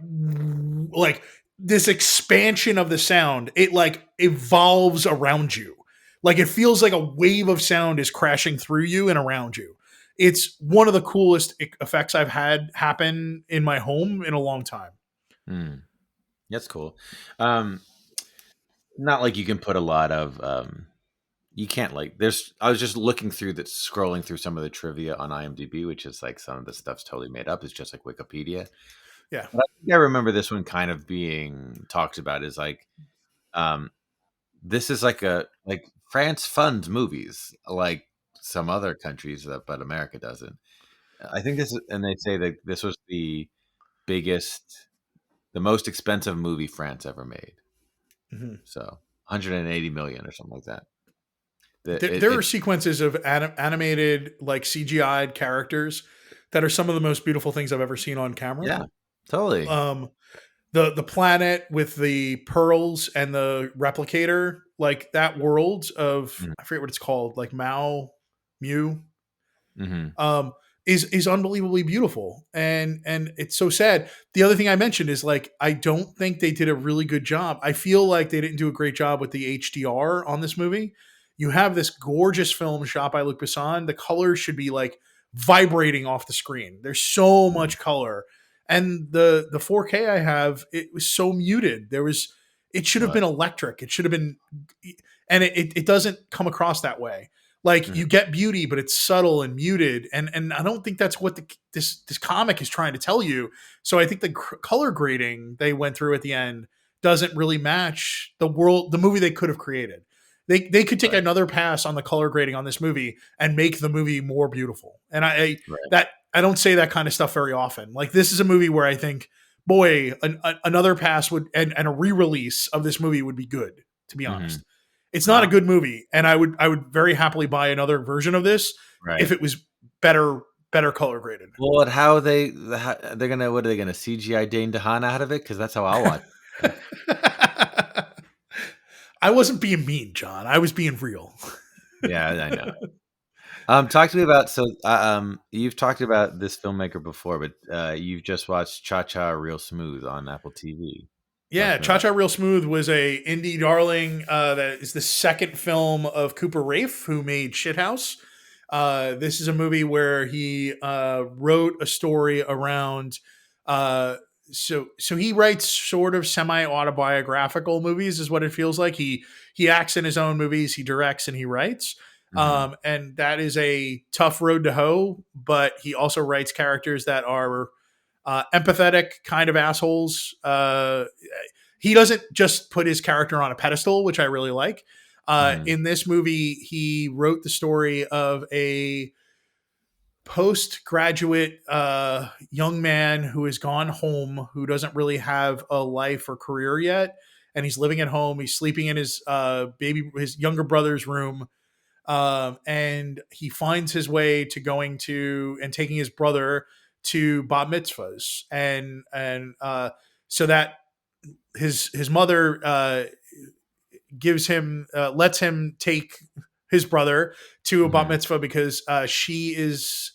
this expansion of the sound. It like evolves around you. Like it feels like a wave of sound is crashing through you and around you. It's one of the coolest effects I've had happen in my home in a long time. Mm. That's cool. Um, Not like you can put a lot of you can't like there's I was just looking through that scrolling through some of the trivia on IMDb, which is like some of the stuff's totally made up. It's just like Wikipedia. Yeah. But I think I remember this one kind of being talked about is like um this is like a like France funds movies like some other countries that but America doesn't. I think this is and they say that this was biggest the most expensive movie France ever made. Mhm. So 180 million or something like that. The, There are it sequences of animated like CGI'd characters that are some of the most beautiful things I've ever seen on camera. yeah, totally. Um, the planet with the pearls and the replicator, like that world of, I forget what it's called, like Mew, Mm-hmm. um, is unbelievably beautiful, and it's so sad. The other thing I mentioned is like I don't think they did a really good job. I feel like they didn't do a great job with the HDR on this movie. You have this gorgeous film shot by Luc Besson. The colors should be like vibrating off the screen. There's so Mm-hmm. much color, and the 4K I have, it was so muted. It should have But been electric. It should have been, and it doesn't come across that way. Like mhm, you get beauty, but it's subtle and muted, and I don't think that's what this comic is trying to tell you. So I think the color grading they went through at the end doesn't really match the movie they could have created. They could take right, another pass on the color grading on this movie and make the movie more beautiful. And right, that I don't say that kind of stuff very often. Like this is a movie where I think, boy, another pass would and a re-release of this movie would be good. To be hmm honest, it's not a wow, good movie, and I would very happily buy another version of this if right. it was better color graded. Well, they're gonna what are they gonna CGI Dane DeHaan out of it? Because that's how I'll watch it. I wasn't being mean, John. I was being real. Yeah, I know. Talk to me about you've talked about this filmmaker before, but you've just watched Cha Cha Real Smooth on Apple TV. Talk Yeah, to me Cha about. Cha Real Smooth was a indie darling that is the second film of Cooper Raiff, who made Shithouse. This is a movie where he wrote a story around Uh, so he writes sort of semi autobiographical movies, is what it feels like. He acts in his own movies, he directs and he writes. Mm-hmm. And that is a tough road to hoe. But he also writes characters that are empathetic kind of assholes. He doesn't just put his character on a pedestal, which I really like. Mm-hmm. In this movie, he wrote the story of a postgraduate young man who has gone home, who doesn't really have a life or career yet, and he's living at home. He's sleeping in his his younger brother's room, and he finds his way to going to and taking his brother to bat mitzvahs, and so that his mother gives him lets him take his brother to a bat Mm-hmm. mitzvah because she is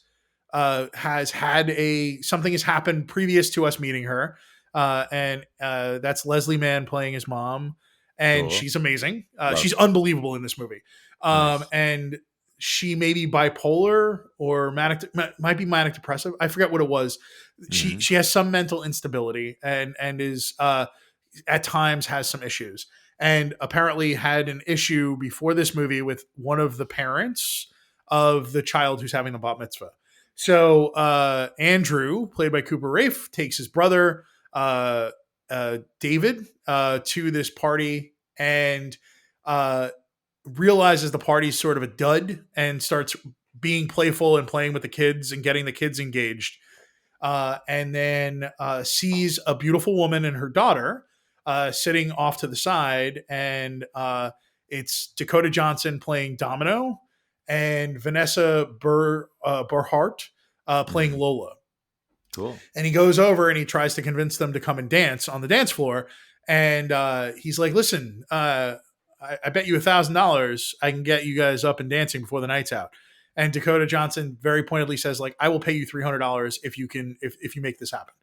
has had a something has happened previous to us meeting her, and that's Leslie Mann playing his mom, and Cool. she's amazing. Love. She's unbelievable in this movie, Nice. and she may be bipolar or might be manic depressive. I forget what it was. Mm-hmm. She has some mental instability and is at times has some issues, and apparently had an issue before this movie with one of the parents of the child who's having the bat mitzvah. So Andrew, played by Cooper Raiff, takes his brother David to this party and realizes the party's sort of a dud and starts being playful and playing with the kids and getting the kids engaged. And then sees a beautiful woman and her daughter sitting off to the side, and it's Dakota Johnson playing Domino and Vanessa Burhart playing Mm-hmm. Lola. Cool. And he goes over and he tries to convince them to come and dance on the dance floor. And he's like, "Listen, I bet you $1,000 I can get you guys up and dancing before the night's out." And Dakota Johnson very pointedly says, "Like, I will pay you $300 if you can if you make this happen."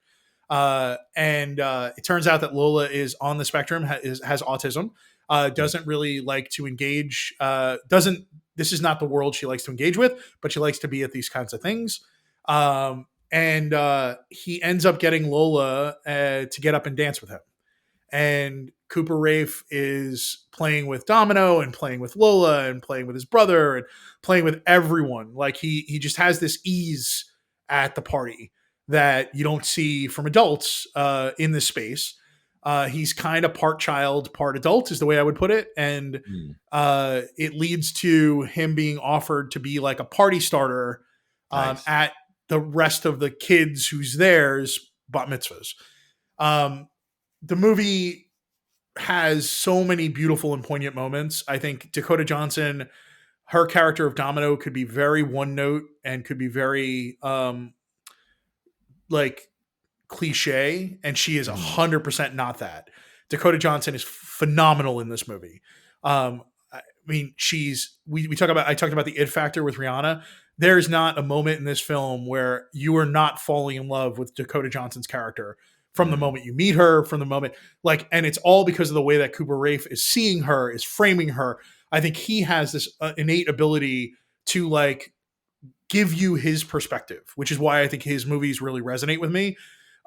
And it turns out that Lola is on the spectrum, has autism, doesn't really like to engage, doesn't, this is not the world she likes to engage with, but she likes to be at these kinds of things. And he ends up getting Lola to get up and dance with him. And Cooper Raiff is playing with Domino and playing with Lola and playing with his brother and playing with everyone. Like he just has this ease at the party that you don't see from adults in this space. He's kind of part child, part adult, is the way I would put it, and Mm. it leads to him being offered to be like a party starter Nice. at the rest of the kids who's theirs bat mitzvahs. The movie has so many beautiful and poignant moments. I think Dakota Johnson, her character of Domino, could be very one note and could be very like cliche, and she is Mm-hmm. 100% not that. Dakota Johnson is phenomenal in this movie. I mean, we talk about, I talked about the it factor with Rihanna. There's not a moment in this film where you are not falling in love with Dakota Johnson's character from the Mm. moment you meet her, from the moment, like, and it's all because of the way that Cooper Raiff is seeing her, is framing her. I think he has this innate ability to like give you his perspective, which is why I think his movies really resonate with me.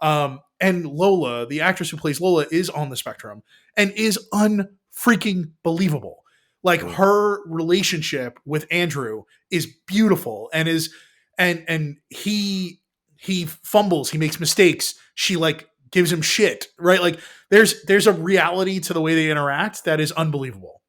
And Lola, the actress who plays Lola, is on the spectrum and is unfreaking believable. Like Cool. her relationship with Andrew is beautiful and is and he fumbles, he makes mistakes. She like gives him shit, right? Like there's a reality to the way they interact that is unbelievable.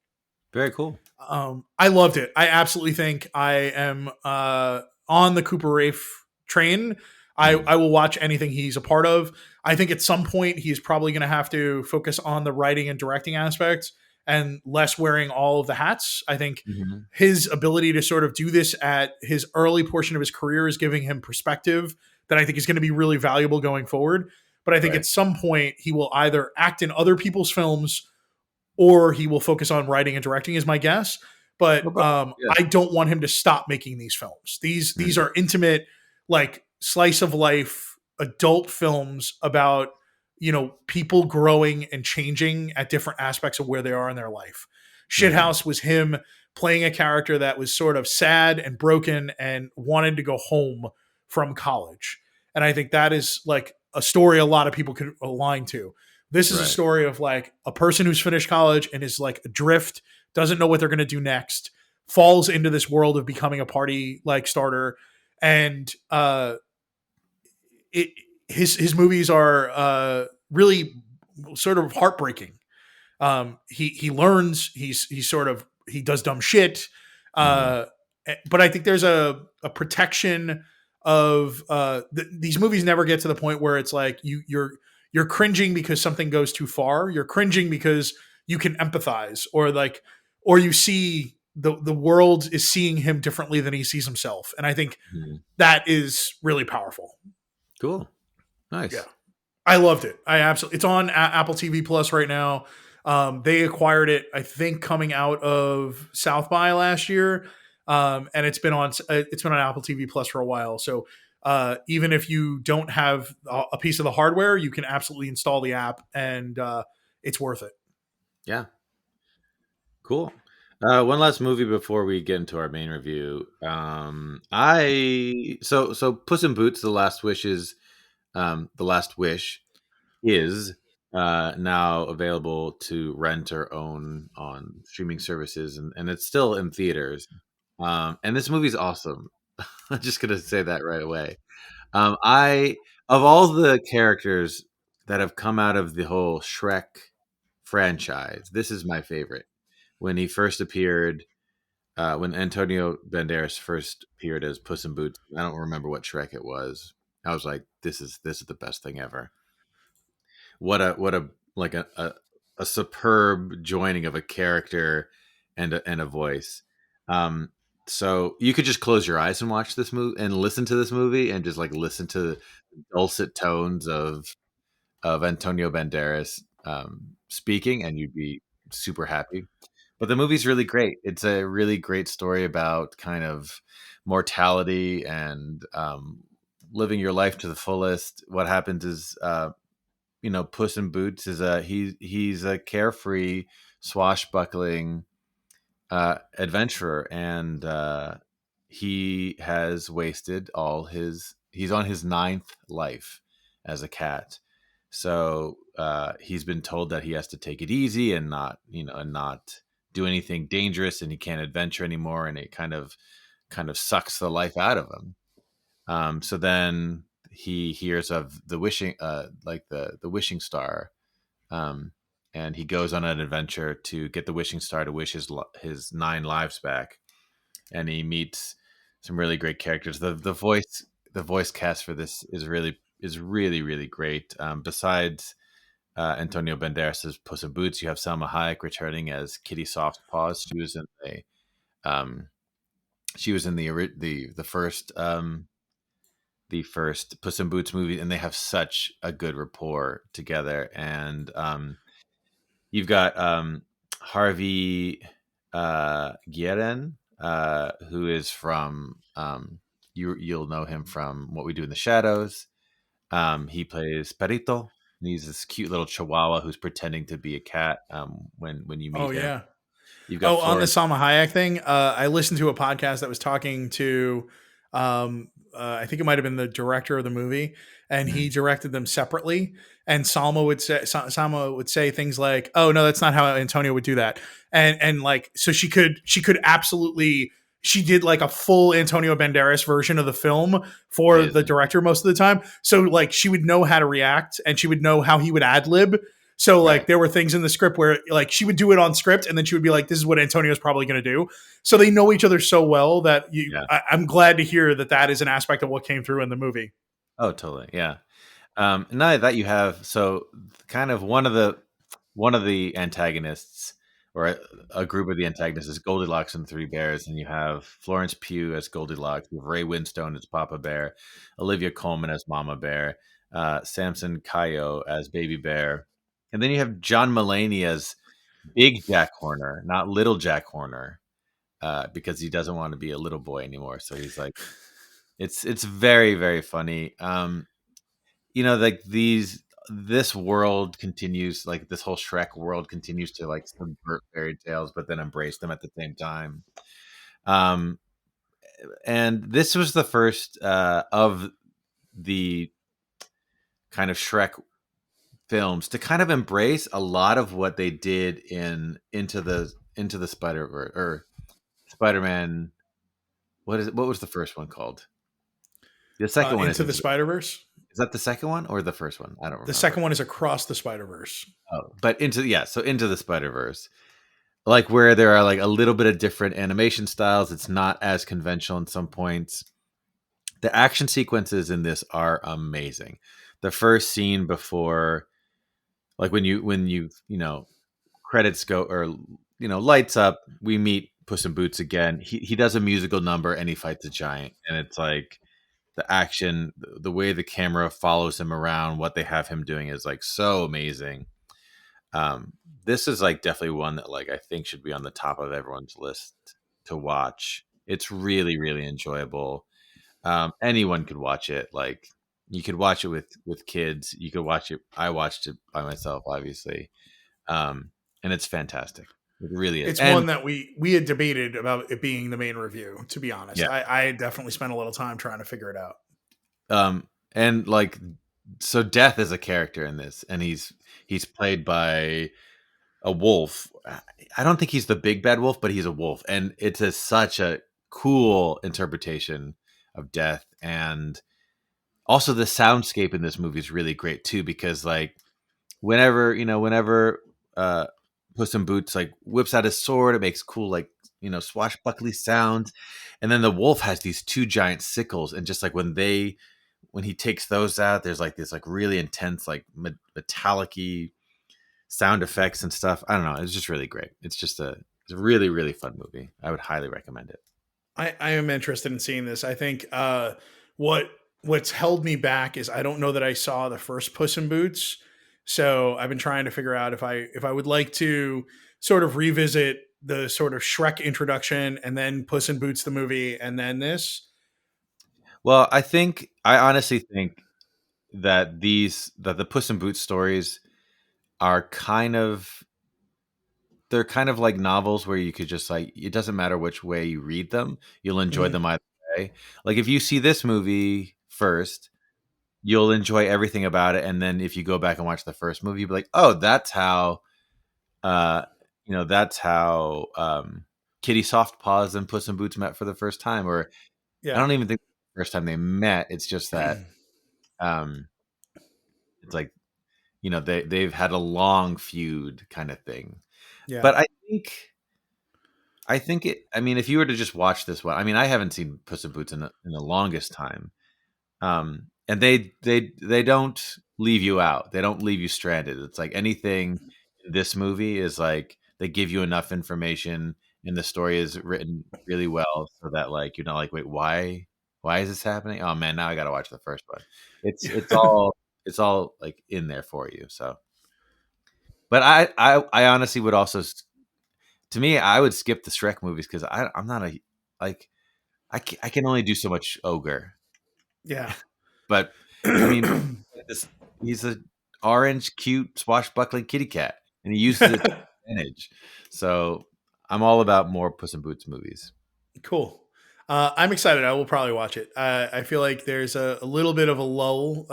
Very cool. I loved it. I absolutely think I am on the Cooper Raiff train. I will watch anything he's a part of. I think at some point he's probably going to have to focus on the writing and directing aspects and less wearing all of the hats. I think Mm-hmm. his ability to sort of do this at his early portion of his career is giving him perspective that I think is going to be really valuable going forward. But I think Right. at some point he will either act in other people's films or he will focus on writing and directing, is my guess. But Yeah. I don't want him to stop making these films. These Mm. are intimate, like slice of life adult films about, you know, people growing and changing at different aspects of where they are in their life. Shithouse was him playing a character that was sort of sad and broken and wanted to go home from college. And I think that is like a story a lot of people could align to. This is a Right. story of like a person who's finished college and is like adrift, doesn't know what they're going to do next, falls into this world of becoming a party like starter, and it, his movies are really sort of heartbreaking. He learns, he's sort of, he does dumb shit, Mhm. uh, but I think there's a protection of these movies never get to the point where it's like you're cringing because something goes too far. You're cringing because you can empathize, or like, or you see the world is seeing him differently than he sees himself, and I think Mhm. that is really powerful. Cool. Yeah, Nice. I loved it. I absolutely. It's on Apple TV Plus right now. They acquired it, I think, coming out of South by last year, and it's been on Apple TV Plus for a while. So even if you don't have a piece of the hardware, you can absolutely install the app, and it's worth it. Yeah. Cool. One last movie before we get into our main review. So Puss in Boots: The Last Wish is now available to rent or own on streaming services, and it's still in theaters. And this movie's awesome. I'm just gonna say that right away. I Of all the characters that have come out of the whole Shrek franchise, this is my favorite. When he first appeared, when Antonio Banderas first appeared as Puss in Boots, I don't remember what Shrek it was. I was like, this is the best thing ever. What a like a superb joining of a character and a voice. Um, so you could just close your eyes and watch this movie and listen to this movie and just like listen to the dulcet tones of Antonio Banderas speaking, and you'd be super happy. But the movie's really great. It's a really great story about kind of mortality and living your life to the fullest. What happens is, Puss in Boots is he's a carefree, swashbuckling adventurer, and he has wasted all his. He's on his ninth life as a cat, so he's been told that he has to take it easy and not do anything dangerous, and he can't adventure anymore, and it kind of sucks the life out of him. So then he hears of the wishing, like the wishing star, um, and he goes on an adventure to get the wishing star to wish his nine lives back. And he meets some really great characters. The voice cast for this is really really great. Besides Antonio Banderas as Puss in Boots, you have Selma Hayek returning as Kitty Softpaws. Um, she was in the first Puss in Boots movie, and they have such a good rapport together. And you've got Harvey Guerin, who is from you'll know him from What We Do in the Shadows. He plays Perito. And he's this cute little Chihuahua who's pretending to be a cat. When you Oh meet him, yeah. you've got Oh, on the Florence. Salma Hayek thing, I listened to a podcast that was talking to, I think it might have been the director of the movie, and he Mhm. directed them separately. And Salma would say things like, "Oh no, that's not how Antonio would do that," and like so she could absolutely. She did like a full Antonio Banderas version of the film for the Amazing. director most of the time. So like she would know how to react and she would know how he would ad lib. So like Right. there were things in the script where like she would do it on script and then she would be like, "This is what Antonio's probably going to do." So they know each other so well that Yeah. I'm glad to hear that that is an aspect of what came through in the movie. Oh, totally. Yeah. Not only that, you have so kind of one of the antagonists, or a group of the antagonists, is Goldilocks and the Three Bears, and you have Florence Pugh as Goldilocks, you have Ray Winstone as Papa Bear, Olivia Colman as Mama Bear, Samson Kayo as Baby Bear, and then you have John Mulaney as Big Jack Horner, not Little Jack Horner, because he doesn't want to be a little boy anymore. So he's like, it's very very funny. Like this world continues, like this whole Shrek world continues to like subvert fairy tales, but then embrace them at the same time. Um, and this was the first of the kind of Shrek films to kind of embrace a lot of what they did in Into the Spider-Verse or Spider-Man. What was the first one called? The second one is Into the Spider-Verse. Is that the second one or the first one? I don't The remember. second one is Across the Spider-Verse. Oh, but so Into the Spider-Verse, like where there are like a little bit of different animation styles. It's not as conventional in some points. The action sequences in this are amazing. The first scene before, like when credits go or lights up, we meet Puss in Boots again. He does a musical number and he fights a giant, and it's like the action, the way the camera follows him around, what they have him doing is like so amazing. Um, this is like definitely one that like I think should be on the top of everyone's list to watch. It's really, really enjoyable. Anyone could watch it. Like you could watch it with kids. You could watch it. I watched it by myself, obviously, and it's fantastic. It really is. It's And one that we had debated about it being the main review. To be honest, yeah, I definitely spent a little time trying to figure it out. and like so, Death is a character in this, and he's played by a wolf. I don't think he's the big bad wolf, but he's a wolf, and it's such a cool interpretation of death. And also, the soundscape in this movie is really great too, because like whenever Puss in Boots like whips out his sword, it makes cool like swashbuckly sounds, and then the wolf has these two giant sickles, and just like when he takes those out, there's like this like really intense like metallic-y sound effects and stuff. I don't know. It's just really great. It's a really, really fun movie. I would highly recommend it. I am interested in seeing this. I think what what's held me back is I don't know that I saw the first Puss in Boots, so I've been trying to figure out if I would like to sort of revisit the sort of Shrek introduction and then Puss in Boots the movie and then this. Well, I honestly think that the Puss in Boots stories are they're kind of like novels where you could just like it doesn't matter which way you read them, you'll enjoy Mhm. them either way. Like if you see this movie first, you'll enjoy everything about it, and then if you go back and watch the first movie, you'll be like, "Oh, uh that's how Kitty Softpaws and Puss in Boots met for the first time." Or I Yeah. don't even think the first time they met, it's just that um it's like they've had a long feud kind of thing. Yeah. But I think I mean, if you were to just watch this one, I mean, I haven't seen Puss in Boots in the longest time. And they don't leave you out. They don't leave you stranded. It's like anything in this movie is like they give you enough information, and the story is written really well so that like you're not like, wait, why is this happening? Oh man, now I got to watch the first one. It's all like in there for you. So, but I honestly would also to me, I would skip the Shrek movies because I'm not a like I can only do so much ogre. Yeah. But I mean, this he's a orange, cute, swashbuckling kitty cat, and he uses it to advantage. So I'm all about more Puss in Boots movies. Cool. I'm excited. I will probably watch it. I feel like there's a little bit of a lull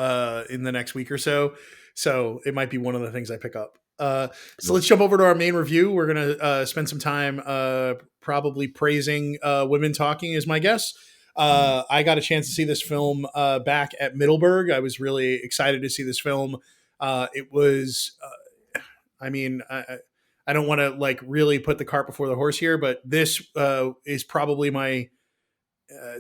in the next week or so. So it might be one of the things I pick up. So Cool. let's jump over to our main review. We're going to spend some time probably praising Women Talking, is my guess. Mm. I got a chance to see this film back at Middleburg. I was really excited to see this film. It was, I mean, I don't want to like really put the cart before the horse here, but this is probably my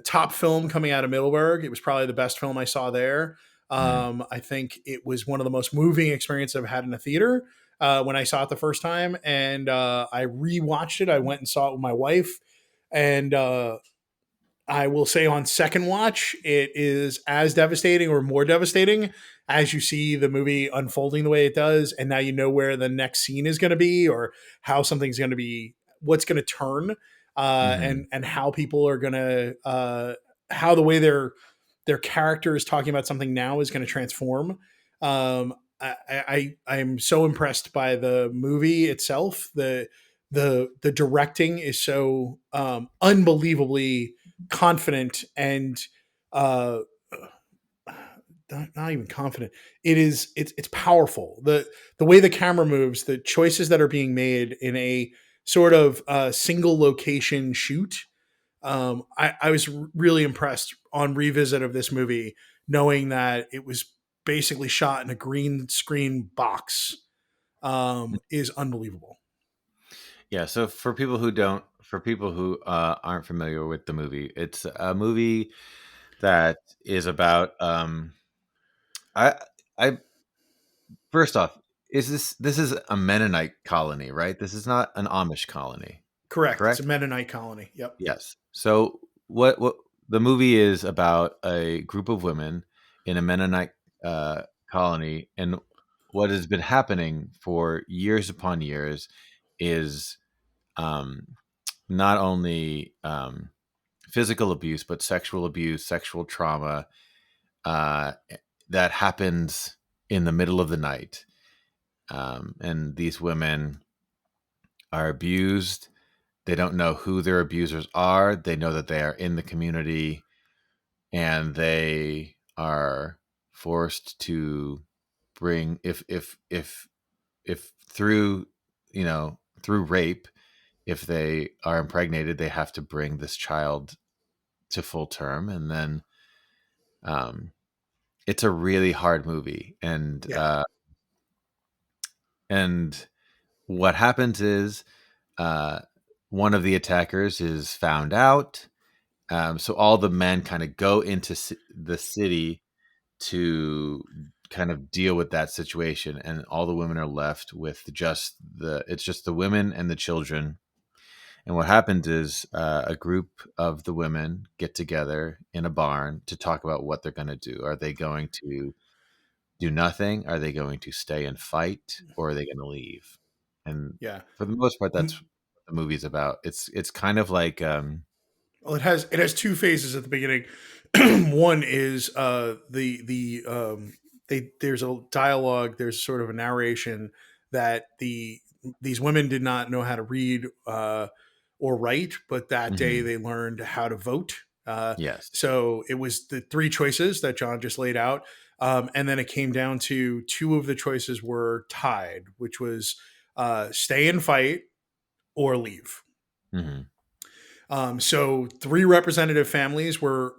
top film coming out of Middleburg. It was probably the best film I saw there. Mm. I think it was one of the most moving experiences I've had in a theater when I saw it the first time, and I rewatched it. I went and saw it with my wife, and I will say on second watch, it is as devastating or more devastating as you see the movie unfolding the way it does. And now you know where the next scene is going to be or how something's going to be, what's going to turn, Mhm. and how people are going to, how the way their character is talking about something now is going to transform. I'm so impressed by the movie itself. The directing is so unbelievably confident and uh not even confident. It's powerful. The way the camera moves, the choices that are being made in a sort of single location shoot. I was really impressed on revisit of this movie, knowing that it was basically shot in a green screen box. Is unbelievable. Yeah. So for people who aren't familiar with the movie, it's a movie that is about. I, I first off, this is a Mennonite colony, right? This is not an Amish colony, Correct. It's a correct? Mennonite colony. Yep. Yes. So what the movie is about a group of women in a Mennonite colony, and what has been happening for years upon years is um, not only physical abuse but sexual abuse, sexual trauma uh, that happens in the middle of the night, and these women are abused. They don't know who their abusers are. They know that they are in the community, and they are forced to bring if through through rape, if they are impregnated, they have to bring this child to full term, and then um, it's a really hard movie, Yeah. and what happens is uh, one of the attackers is found out. So all the men kind of go into the city to kind of deal with that situation, and all the women are left with just the women and the children. And what happens is a group of the women get together in a barn to talk about what they're going to do. Are they going to do nothing? Are they going to stay and fight, or are they going to leave? And Yeah. for the most part, that's Mm, what the movie's about. It's kind of like Well, it has two phases at the beginning. One is there's a dialogue, there's sort of a narration that these women did not know how to read or write, but that day mhm, they learned how to vote. yes, So it was the three choices that John just laid out, and then it came down to two of the choices were tied, which was stay and fight or leave. hmm, So three representative families were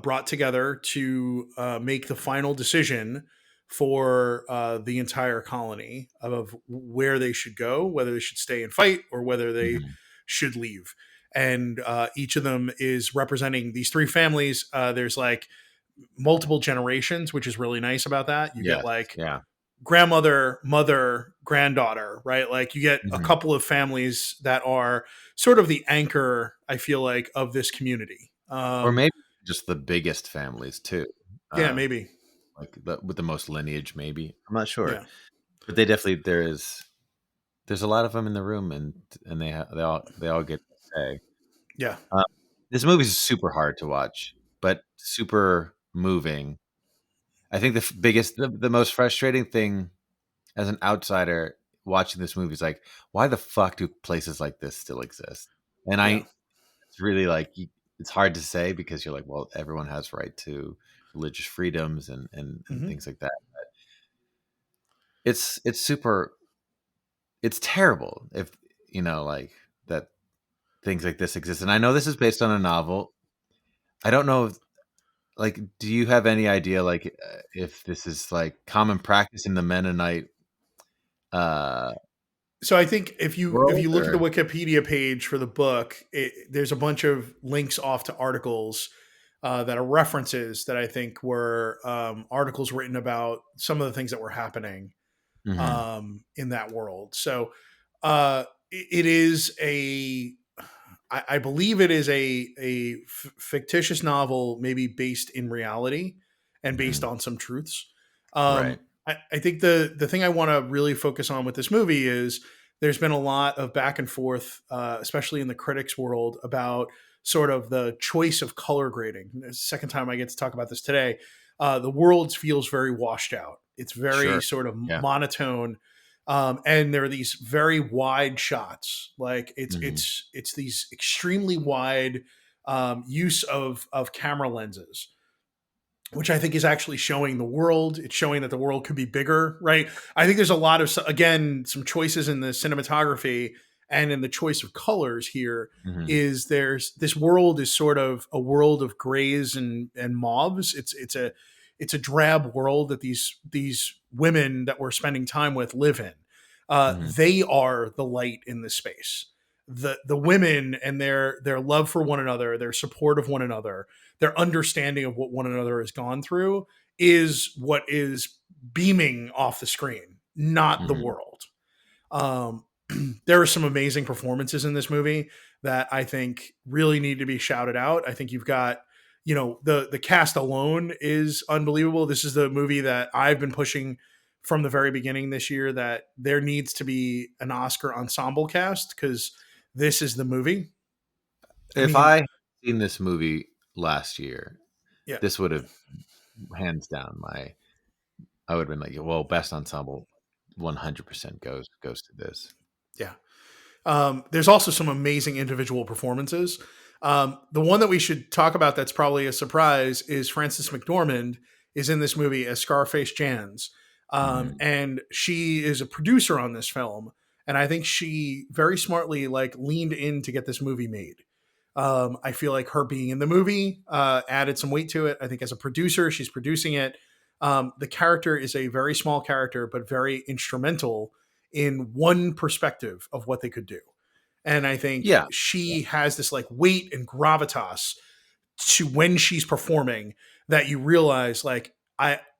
brought together to make the final decision for the entire colony of where they should go, whether they should stay and fight or whether they hmm, should leave. And each of them is representing these three families. There's like multiple generations, which is really nice about that. You get yes, like yeah, grandmother, mother, granddaughter, right? Like you get a hmm, couple of families that are sort of the anchor, I feel like, of this community. or maybe just the biggest families too. Yeah, Uh, maybe. like with the most lineage, maybe. I'm not sure, Yeah, but they definitely there's a lot of them in the room, and they all get to say. yeah. Uh, this movie is super hard to watch, but super moving. I think the most frustrating thing as an outsider watching this movie is like, why the fuck do places like this still exist? And Yeah. it's really like it's hard to say because you're like, well, everyone has right to religious freedoms and Hmm. things like that. It's super it's terrible if like that things like this exist. And I know this is based on a novel. I don't know like do you have any idea like if this is like common practice in the Mennonite uh So I think if you world look at the or Wikipedia page for the book, there's a bunch of links off to articles that are references that I think were articles written about some of the things that were happening Mhm, in that world. So it is I believe it is fictitious novel, maybe based in reality and based mhm, on some truths. right. I think the thing I want to really focus on with this movie is there's been a lot of back and forth, especially in the critics world, about sort of the choice of color grading. The second time I get to talk about this today, the world feels very washed out. It's very Sure. sort of Yeah. monotone, and there are these very wide shots. Like Mhm, it's these extremely wide use of camera lenses, which I think is actually showing the world. It's showing that the world could be bigger, right? I think there's a lot of, again, some choices in the cinematography and in the choice of colors here. Mm-hmm. Is there's this world is sort of a world of grays and mauves. It's a drab world that these women that we're spending time with live in. Mm-hmm. They are the light in this space. The women and their love for one another, their support of one another, their understanding of what one another has gone through is what is beaming off the screen, not the Mm-hmm. world. Um, there are some amazing performances in this movie that I think really need to be shouted out. I think you've got, the cast alone is unbelievable. This is the movie that I've been pushing from the very beginning this year, that there needs to be an Oscar ensemble cast, because this is the movie. I If mean, I had seen this movie last year, yeah, this would have hands down my. I would have been like, well, best ensemble, 100% goes to this. yeah. There's also some amazing individual performances. The one that we should talk about that's probably a surprise is Frances McDormand is in this movie as Scarface Jans. Mm-hmm. And she is a producer on this film. And I think she very smartly leaned in to get this movie made. I feel like her being in the movie added some weight to it. I think as a producer, she's producing it. The character is a very small character, but very instrumental in one perspective of what they could do. And I think Yeah. she has this weight and gravitas to when she's performing, that you realize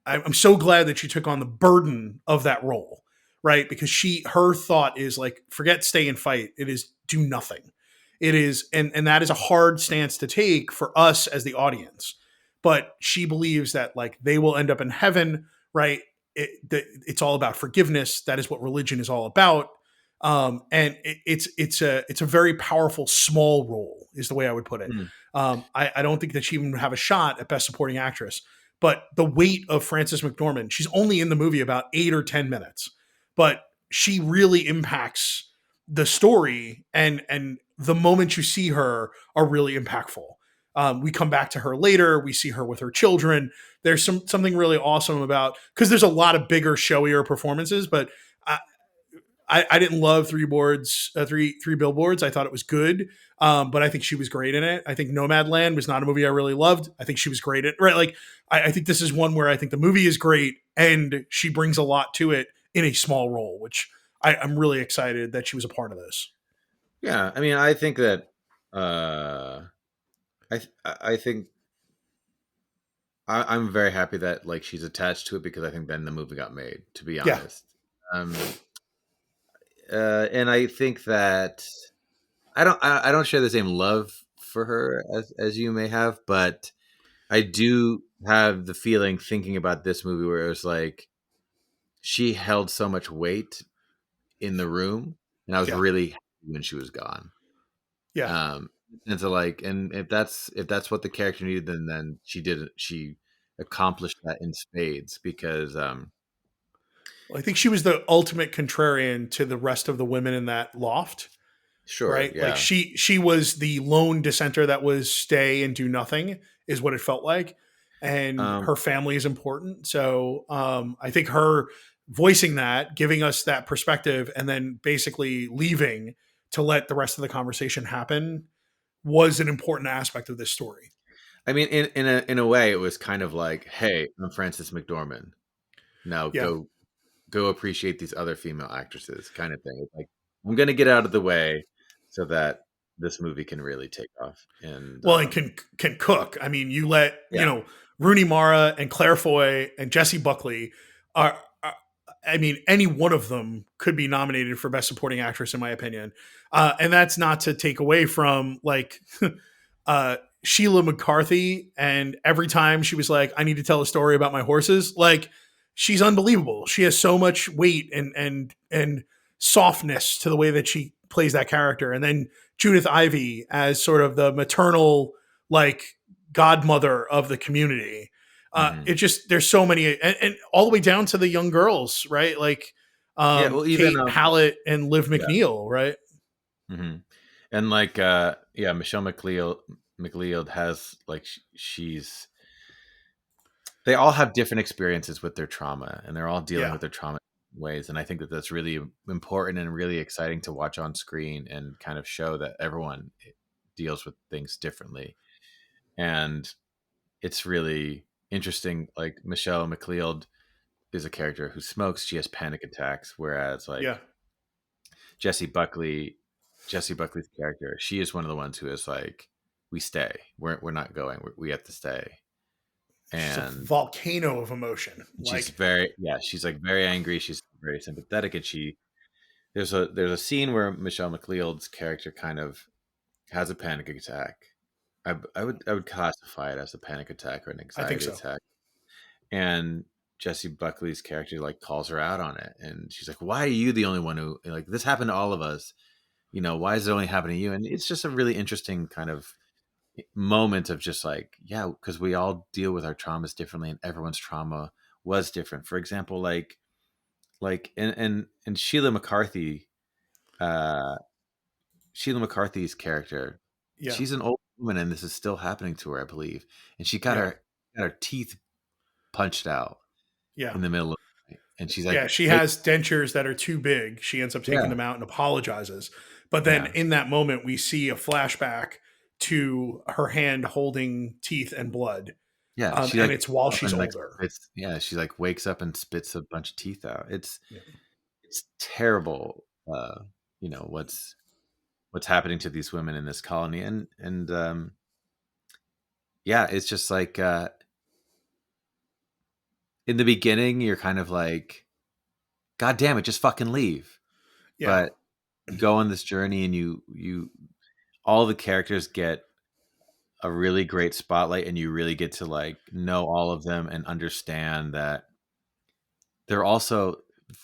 I'm so glad that she took on the burden of that role, right? Because her thought is forget stay and fight. It is do nothing. It is, and that is a hard stance to take for us as the audience. But she believes that they will end up in heaven, right? It's all about forgiveness. That is what religion is all about. And it's a very powerful small role, is the way I would put it. Mm. I don't think that she even would have a shot at Best Supporting Actress. But the weight of Frances McDormand, she's only in the movie about 8 or 10 minutes, but she really impacts the story, and the moments you see her are really impactful. We come back to her later. We see her with her children. There's something really awesome about, because there's a lot of bigger, showier performances, but I didn't love three billboards. I thought it was good, but I think she was great in it. I think Nomadland was not a movie I really loved. I think she was great at it. Right. I think this is one where I think the movie is great and she brings a lot to it in a small role, which I'm really excited that she was a part of this. Yeah. I mean, I think that, I think I'm very happy that she's attached to it, because I think then the movie got made, to be Yeah. honest. Um, and I think that I don't share the same love for her as you may have, but I do have the feeling, thinking about this movie, where it was she held so much weight in the room, and I was Yeah. really happy when she was gone. Yeah. Um, and so and if that's what the character needed, then she accomplished that in spades, because Well, I think she was the ultimate contrarian to the rest of the women in that loft. sure, Right? yeah. She was the lone dissenter that was stay and do nothing, is what it felt like. And Um, her family is important. So I think her voicing that, giving us that perspective, and then basically leaving to let the rest of the conversation happen was an important aspect of this story. I mean, in a way, it was kind of like, hey, I'm Frances McDormand. Now Yeah. go appreciate these other female actresses, kind of thing. It's like, I'm gonna get out of the way so that this movie can really take off. And Well, and can cook. I mean, you let yeah, Rooney Mara and Claire Foy and Jessie Buckley are. I mean, any one of them could be nominated for Best Supporting Actress, in my opinion. And that's not to take away from Sheila McCarthy. And every time she was like, "I need to tell a story about my horses," she's unbelievable. She has so much weight and softness to the way that she plays that character. And then Judith Ivey as sort of the maternal like godmother of the community. hmm It just there's so many, and all the way down to the young girls, right? yeah. Well, even Kate Hallett and Liv yeah, McNeil, right? hmm and yeah, Michelle McLeod has she's they all have different experiences with their trauma, and they're all dealing Yeah. with their trauma in ways. And I think that that's really important and really exciting to watch on screen and kind of show that everyone deals with things differently. And it's really interesting. Like Michelle McLeod is a character who smokes. She has panic attacks, whereas Yeah. like Jessie Buckley's character, she is one of the ones who is like, we stay. We're not going. We have to stay. She's a And volcano of emotion. she's Like, very, yeah, she's like very angry. She's very sympathetic, and there's a scene where Michelle McLeod's character kind of has a panic attack. I would classify it as a panic attack or an I think anxiety so. attack. And Jessie Buckley's character like calls her out on it, and she's like, "Why are you the only one who like this happened to all of us? Why is it only happening to you?" And it's just a really interesting kind of moment of just like, yeah, because we all deal with our traumas differently, and everyone's trauma was different. For example, and uh Sheila McCarthy's character, Yeah. she's an old woman, and this is still happening to her, I believe. And she got Yeah. her teeth punched out Yeah. in the middle of the night. And she's Yeah. like, She wait, has dentures that are too big. She ends up taking yeah, them out and apologizes. But then yeah, in that moment, we see a flashback to her hand holding teeth and blood. yeah. She And like it's while up she's and like older. spits, yeah, she like wakes up and spits a bunch of teeth out. Yeah. It's terrible. What's happening to these women in this colony, and yeah, it's just like in the beginning, you're kind of like, God damn it, just fucking leave. Yeah. But you go on this journey, and you all the characters get a really great spotlight, and you really get to like know all of them and understand that they're also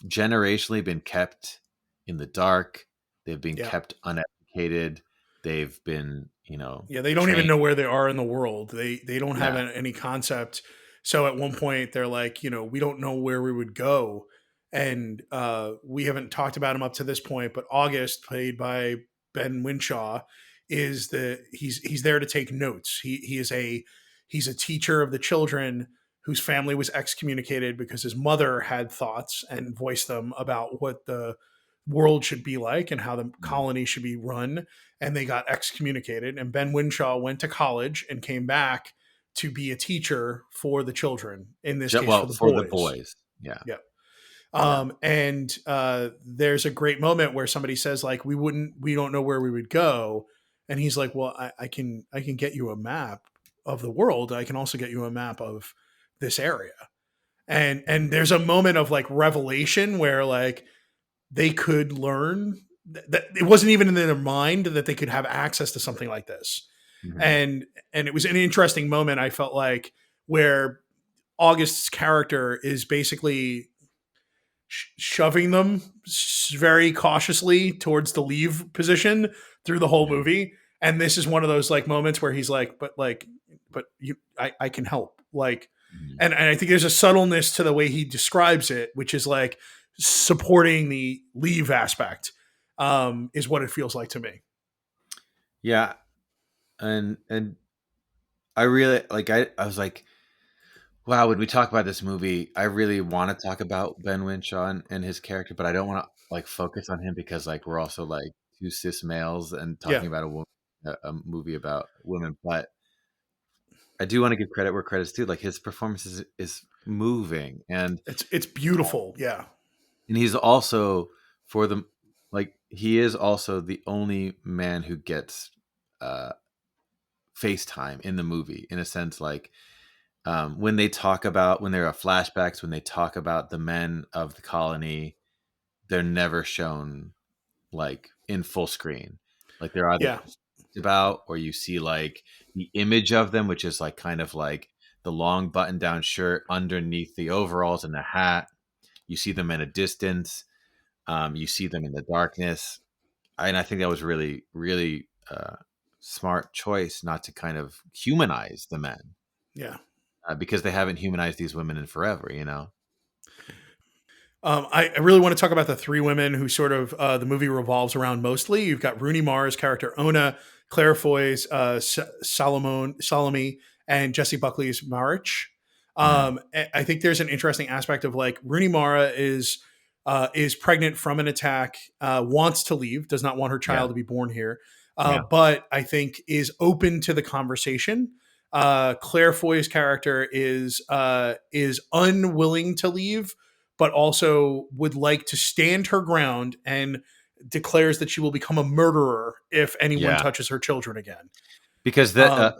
generationally been kept in the dark. They've been Yeah. kept uneducated. They've been, Yeah, they don't even trained. know where they are in the world. They don't have Yeah. any concept. So at one point they're like, we don't know where we would go, and we haven't talked about him up to this point. But August, played by Ben Winshaw, is he's there to take notes. He's a teacher of the children whose family was excommunicated because his mother had thoughts and voiced them about what the world should be like and how the Mm. colony should be run, and they got excommunicated. And Ben Winshaw went to college and came back to be a teacher for the children, in this case for Well, the for the boys. boys. Yeah. Yeah. Yeah. And there's a great moment where somebody says like, we don't know where we would go. And he's like, well, I can get you a map of the world. I can also get you a map of this area. And there's a moment of like revelation where like they could learn that it wasn't even in their mind that they could have access to something like this. Mhm. And it was an interesting moment, I felt like, where August's character is basically shoving them very cautiously towards the leave position through the whole Mhm. movie. And this is one of those like moments where he's like, but you, I can help. Like, Mhm. and I think there's a subtleness to the way he describes it, which is like supporting the leave aspect, is what it feels like to me. Yeah. And I really like I was like, wow, when we talk about this movie, I really want to talk about Ben Winshaw and his character, but I don't want to like focus on him because like we're also like two cis males and Yeah. talking about a movie about women. But I do want to give credit where credit's due. Like his performance is moving, It's beautiful. Yeah. and he's also for the he is also the only man who gets uh FaceTime in the movie in a sense. Like when there are flashbacks, when they talk about the men of the colony, they're never shown like in full screen. Like they're either Yeah. about, or you see like the image of them, which is like kind of like the long button down shirt underneath the overalls and the hat. You see them at a distance. You see them in the darkness. And I think that was really, really smart choice not to kind of humanize the men Yeah. because they haven't humanized these women in forever, I really want to talk about the three women who sort of the movie revolves around mostly. You've got Rooney Mara's character Ona, Claire Foy's Salome, and Jesse Buckley's Marich. Mhm. I think there's an interesting aspect of like Rooney Mara is pregnant from an attack, wants to leave, does not want her Yeah. child to be born here, Yeah. but I think is open to the conversation. Claire Foy's character is unwilling to leave, but also would like to stand her ground and declares that she will become a murderer if anyone Yeah. touches her children again. Because Um,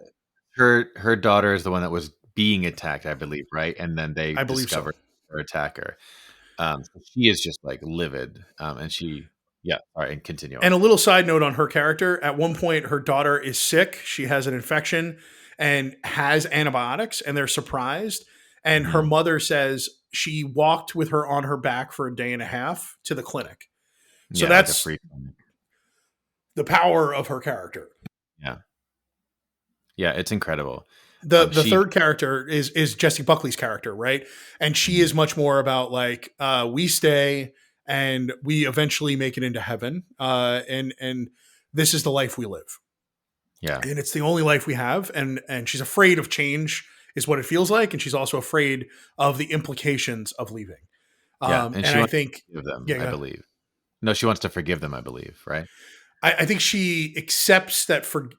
her daughter is the one that was being attacked, I believe, right? And then they I believe so. discovered her attacker. So she is just like livid. And she, yeah. All right, and continue And on. a little side note on her character: at one point, her daughter is sick; she has an infection and has antibiotics, and they're surprised. And her Mhm. mother says she walked with her on her back for a day and a half to the clinic. So Yeah, like a that's free clinic. the power of her character. Yeah. Yeah, it's incredible. The She third character is Jesse Buckley's character, right? And she Mhm. is much more about like we stay and we eventually make it into heaven, and this is the life we live, Yeah. and it's the only life we have, and she's afraid of change is what it feels like, and she's also afraid of the implications of leaving. Yeah, and And she I wants think, to forgive them, yeah, I yeah. believe. No, she wants to forgive them, I believe, right? I think she accepts that for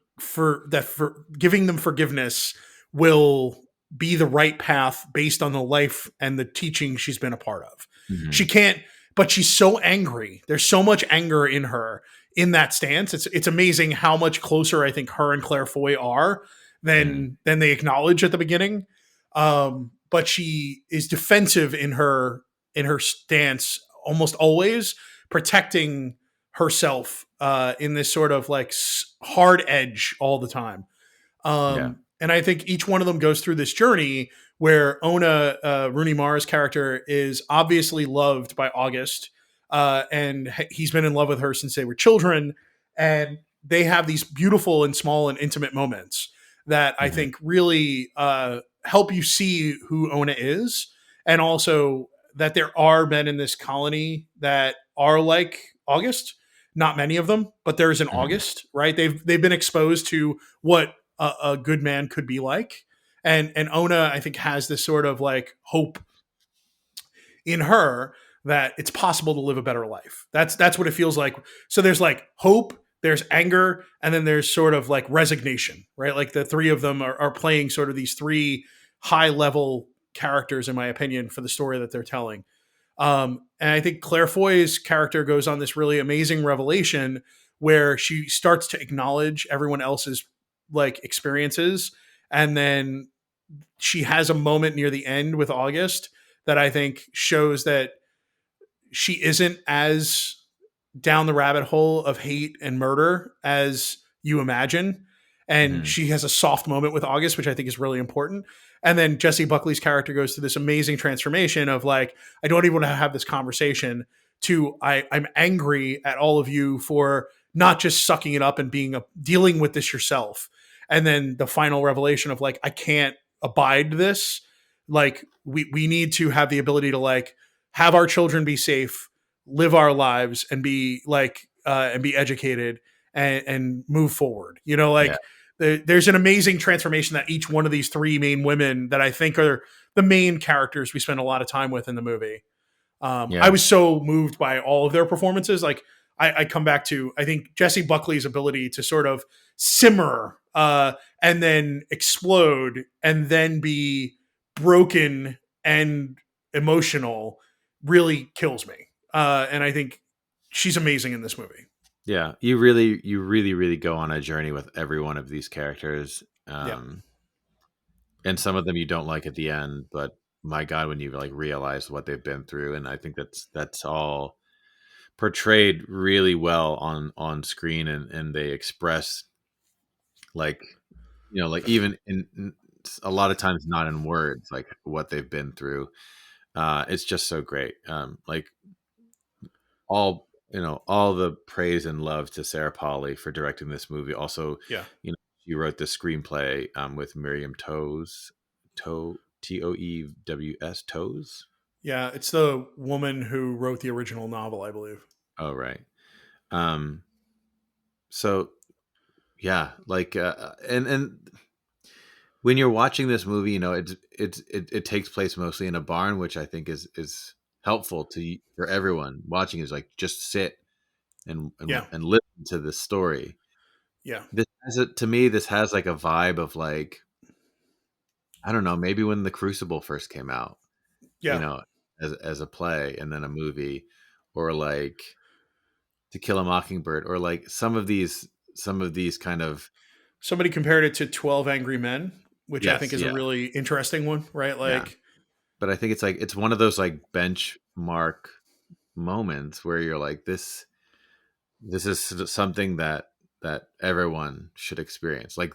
giving them forgiveness will be the right path based on the life and the teaching she's been a part of. She Mhm. can't, but she's so angry. There's so much anger in her in that stance. It's amazing how much closer I think her and Claire Foy are Mhm. than they acknowledge at the beginning. But she is defensive in her stance almost always, protecting herself in this sort of like hard edge all the time. Yeah. And I think each one of them goes through this journey where Ona, Rooney Mara's character, is obviously loved by August, and he's been in love with her since they were children, and they have these beautiful and small and intimate moments that I Mhm. think really help you see who Ona is, and also that there are men in this colony that are like August. Not many of them, but there's an Mhm. August, right? They've been exposed to what a good man could be like. And Ona, I think, has this sort of like hope in her that it's possible to live a better life. That's what it feels like. So there's like hope, there's anger, and then there's sort of like resignation, right? Like the three of them are playing sort of these three high level characters, in my opinion, for the story that they're telling. And I think Claire Foy's character goes on this really amazing revelation where she starts to acknowledge everyone else's like experiences, and then she has a moment near the end with August that I think shows that she isn't as down the rabbit hole of hate and murder as you imagine. And Mhm. she has a soft moment with August, which I think is really important. And then Jesse Buckley's character goes through this amazing transformation of like, I don't even want to have this conversation to I'm angry at all of you for not just sucking it up and dealing with this yourself. And then the final revelation of like, I can't abide this. Like we need to have the ability to like have our children be safe, live our lives, and be like and be educated and move forward. You know, Yeah. like there's an amazing transformation that each one of these three main women that I think are the main characters we spend a lot of time with in the movie. I Yeah. was so moved by all of their performances. Like I come back to I think Jesse Buckley's ability to sort of simmer and then explode and then be broken and emotional really kills me. And I think she's amazing in this movie. Yeah. You really, really go on a journey with every one of these characters. Yeah. And some of them you don't like at the end, but my God, when you like realize what they've been through, and I think that's all portrayed really well on screen, and they express like like even in a lot of times not in words, like what they've been through. It's just so great. Like all the praise and love to Sarah Polley for directing this movie. Also, Yeah. she wrote the screenplay with Miriam Toews Toes. Yeah. It's the woman who wrote the original novel, I believe. Oh, right. Um, so yeah, like and when you're watching this movie, it takes place mostly in a barn, which I think is helpful for everyone watching. Is like just sit Yeah. and listen to this story. Yeah. To me, this has like a vibe of like, I don't know, maybe when The Crucible first came out, you Yeah. know, as a play and then a movie, or like To Kill a Mockingbird, or like some of these kind of, Somebody compared it to 12 Angry Men, which I think yes, is a yeah, really interesting one, right? yeah. Like, But I think it's like it's one of those like benchmark moments where you're like, this is something that everyone should experience. Like,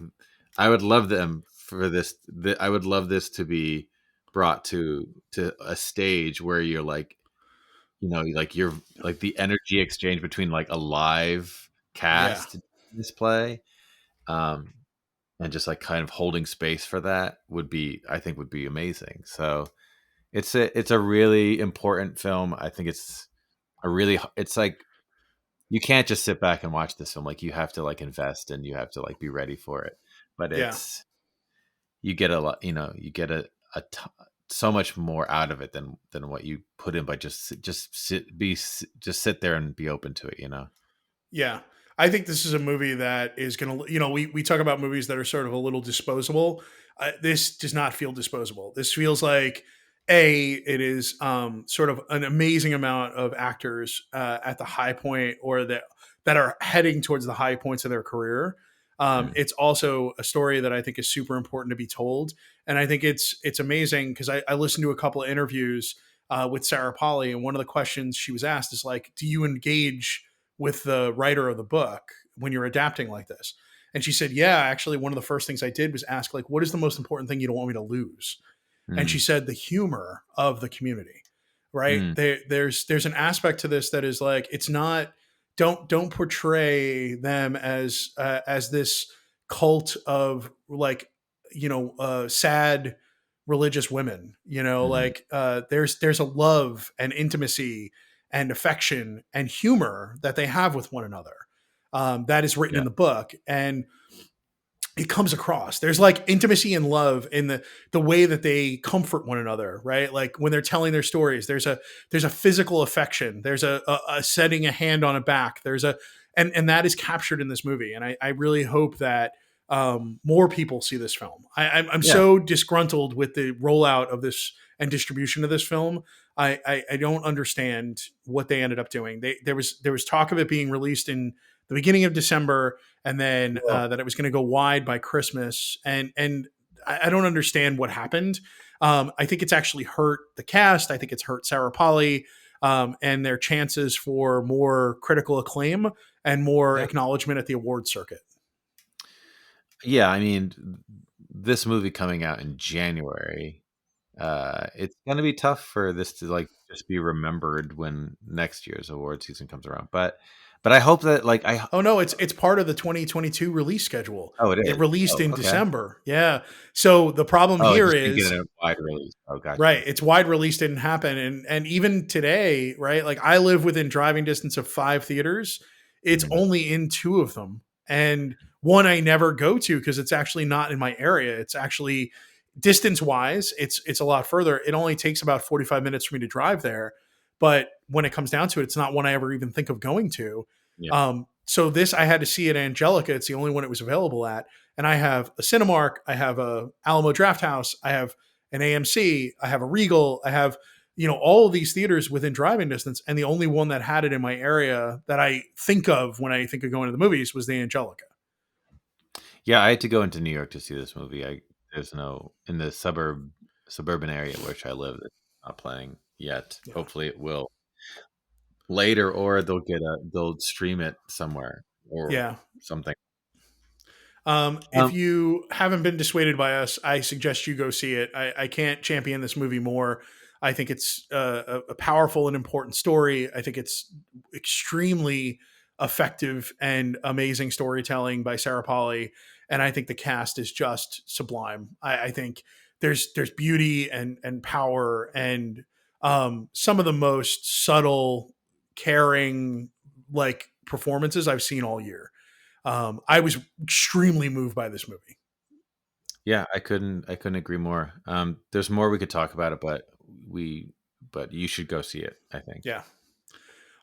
I would love them for this. I would love this to be brought to a stage where you're like, like you're like the energy exchange between like a live yeah. cast in this play, um, and just like kind of holding space for that I think would be amazing. So it's a really important film. I think it's like you can't just sit back and watch this film. Like, you have to like invest and you have to like be ready for it. But Yeah. you get a lot, you get so much more out of it than what you put in by just sit there and be open to it. Yeah. I think this is a movie that is going to, we talk about movies that are sort of a little disposable. This does not feel disposable. This feels like, it is sort of an amazing amount of actors at the high point, or that are heading towards the high points of their career. Mm. It's also a story that I think is super important to be told. And I think it's amazing because I listened to a couple of interviews with Sarah Polley, and one of the questions she was asked is like, do you engage with the writer of the book when you're adapting like this? And she said, yeah, actually, one of the first things I did was ask, like, what is the most important thing you don't want me to lose? And she Mm. said, the humor of the community, right? Mm. There's an aspect to this that is like, it's not, don't portray them as this cult of like, sad religious women, Mm. like, there's a love and intimacy and affection and humor that they have with one another, that is written Yeah. in the book, and it comes across. There's like intimacy and love in the way that they comfort one another, right? Like when they're telling their stories, there's a physical affection. There's a setting a hand on a back. And that is captured in this movie. And I really hope that more people see this film. I'm Yeah. so disgruntled with the rollout of this and distribution of this film. I don't understand what they ended up doing. There was talk of it being released in the beginning of December, and then Well, that it was going to go wide by Christmas, and I don't understand what happened. I think it's actually hurt the cast. I think it's hurt Sarah Polley, and their chances for more critical acclaim and more yeah. acknowledgement at the award circuit. Yeah, I mean, this movie coming out in January, it's gonna be tough for this to like just be remembered when next year's award season comes around. But I hope that like I Oh no, it's part of the 2022 release schedule. oh, it It is. released Oh, in okay. December. Yeah. So the problem Oh, it here just didn't get is, a wide release. Oh, right, gotcha. it's wide release didn't happen, and even today, right? Like I live within driving distance of 5 theaters. It's Mhm. only in two of them, and one I never go to because it's actually not in my area. It's actually distance wise, it's a lot further. It only takes about 45 minutes for me to drive there, but when it comes down to it, it's not one I ever even think of going to. Yeah. So this I had to see at Angelica. It's the only one it was available at, and I have a Cinemark, I have a Alamo Draft House, I have an AMC, I have a Regal, I have all of these theaters within driving distance, and the only one that had it in my area that I think of when I think of going to the movies was the Angelica. Yeah, I had to go into New York to see this movie. There's no in the suburban area which I live, it's not playing yet. Yeah. Hopefully it will later, or they'll stream it somewhere or Yeah. something. If Um, you haven't been dissuaded by us, I suggest you go see it. I can't champion this movie more. I think it's a powerful and important story. I think it's extremely effective and amazing storytelling by Sarah Polley, and I think the cast is just sublime. I think there's beauty and power and some of the most subtle, caring like performances I've seen all year. I was extremely moved by this movie. Yeah, I couldn't agree more. There's more we could talk about it, but you should go see it, I think. Yeah.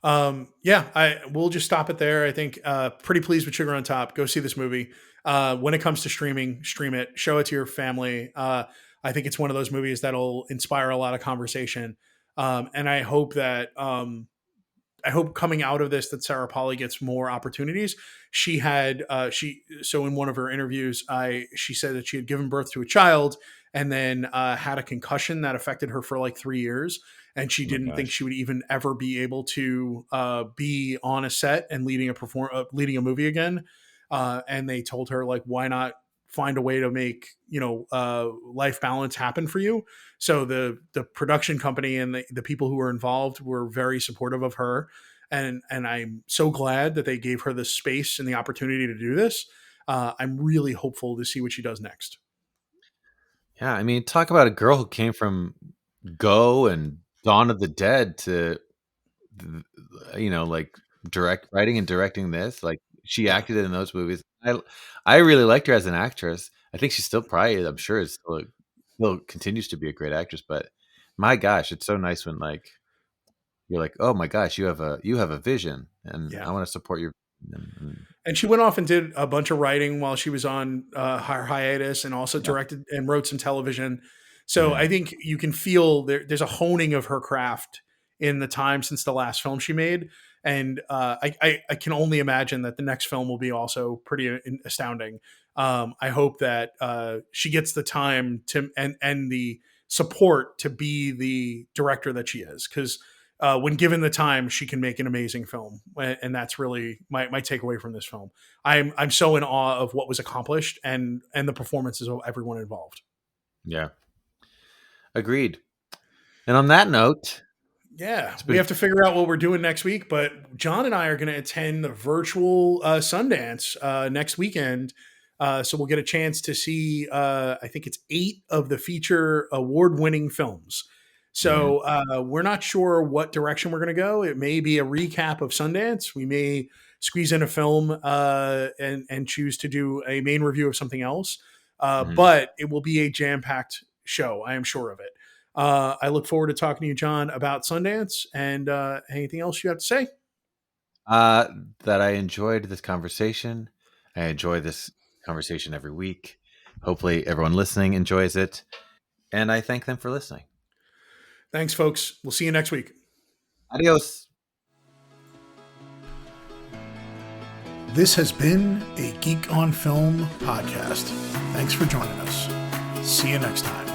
We'll just stop it there. I think pretty pleased with Sugar on Top. Go see this movie. When it comes to streaming, stream it, show it to your family. I think it's one of those movies that'll inspire a lot of conversation. And I hope coming out of this that Sarah Polly gets more opportunities. She had so in one of her interviews, she said that she had given birth to a child and then had a concussion that affected her for like 3 years, and she Oh my didn't think gosh. she would even ever be able to be on a set and leading a movie again. And they told her like, why not find a way to make life balance happen for you. So the production company and the people who were involved were very supportive of her, and I'm so glad that they gave her the space and the opportunity to do this. I'm really hopeful to see what she does next. Yeah, I mean, talk about a girl who came from Go and Dawn of the Dead to, like writing and directing this. Like she Yeah, acted in those movies. I really liked her as an actress. I think she's still probably, I'm sure, is still continues to be a great actress. But my gosh, it's so nice when like you're like, oh my gosh, you have a vision, and yeah. I want to support your. And And she went off and did a bunch of writing while she was on her hiatus, and also yeah, directed and wrote some television. So mhm, I think you can feel there's a honing of her craft in the time since the last film she made, and I can only imagine that the next film will be also pretty astounding. I hope that she gets the time to and the support to be the director that she is, because when given the time, she can make an amazing film, and that's really my takeaway from this film. I'm so in awe of what was accomplished and the performances of everyone involved. yeah, agreed. And on that note, Yeah, it's we been have to figure out what we're doing next week, but John and I are going to attend the virtual Sundance next weekend. So we'll get a chance to see, I think it's 8 of the feature award winning films. mhm. So we're not sure what direction we're going to go. It may be a recap of Sundance. We may squeeze in a film and choose to do a main review of something else. Mhm. But it will be a jam packed show. I am sure of it. I look forward to talking to you, John, about Sundance and anything else you have to say. Uh, that I enjoyed this conversation. I enjoy this conversation every week. Hopefully, everyone listening enjoys it, and I thank them for listening. Thanks, folks. We'll see you next week. Adios. This has been a Geek on Film podcast. Thanks for joining us. See you next time.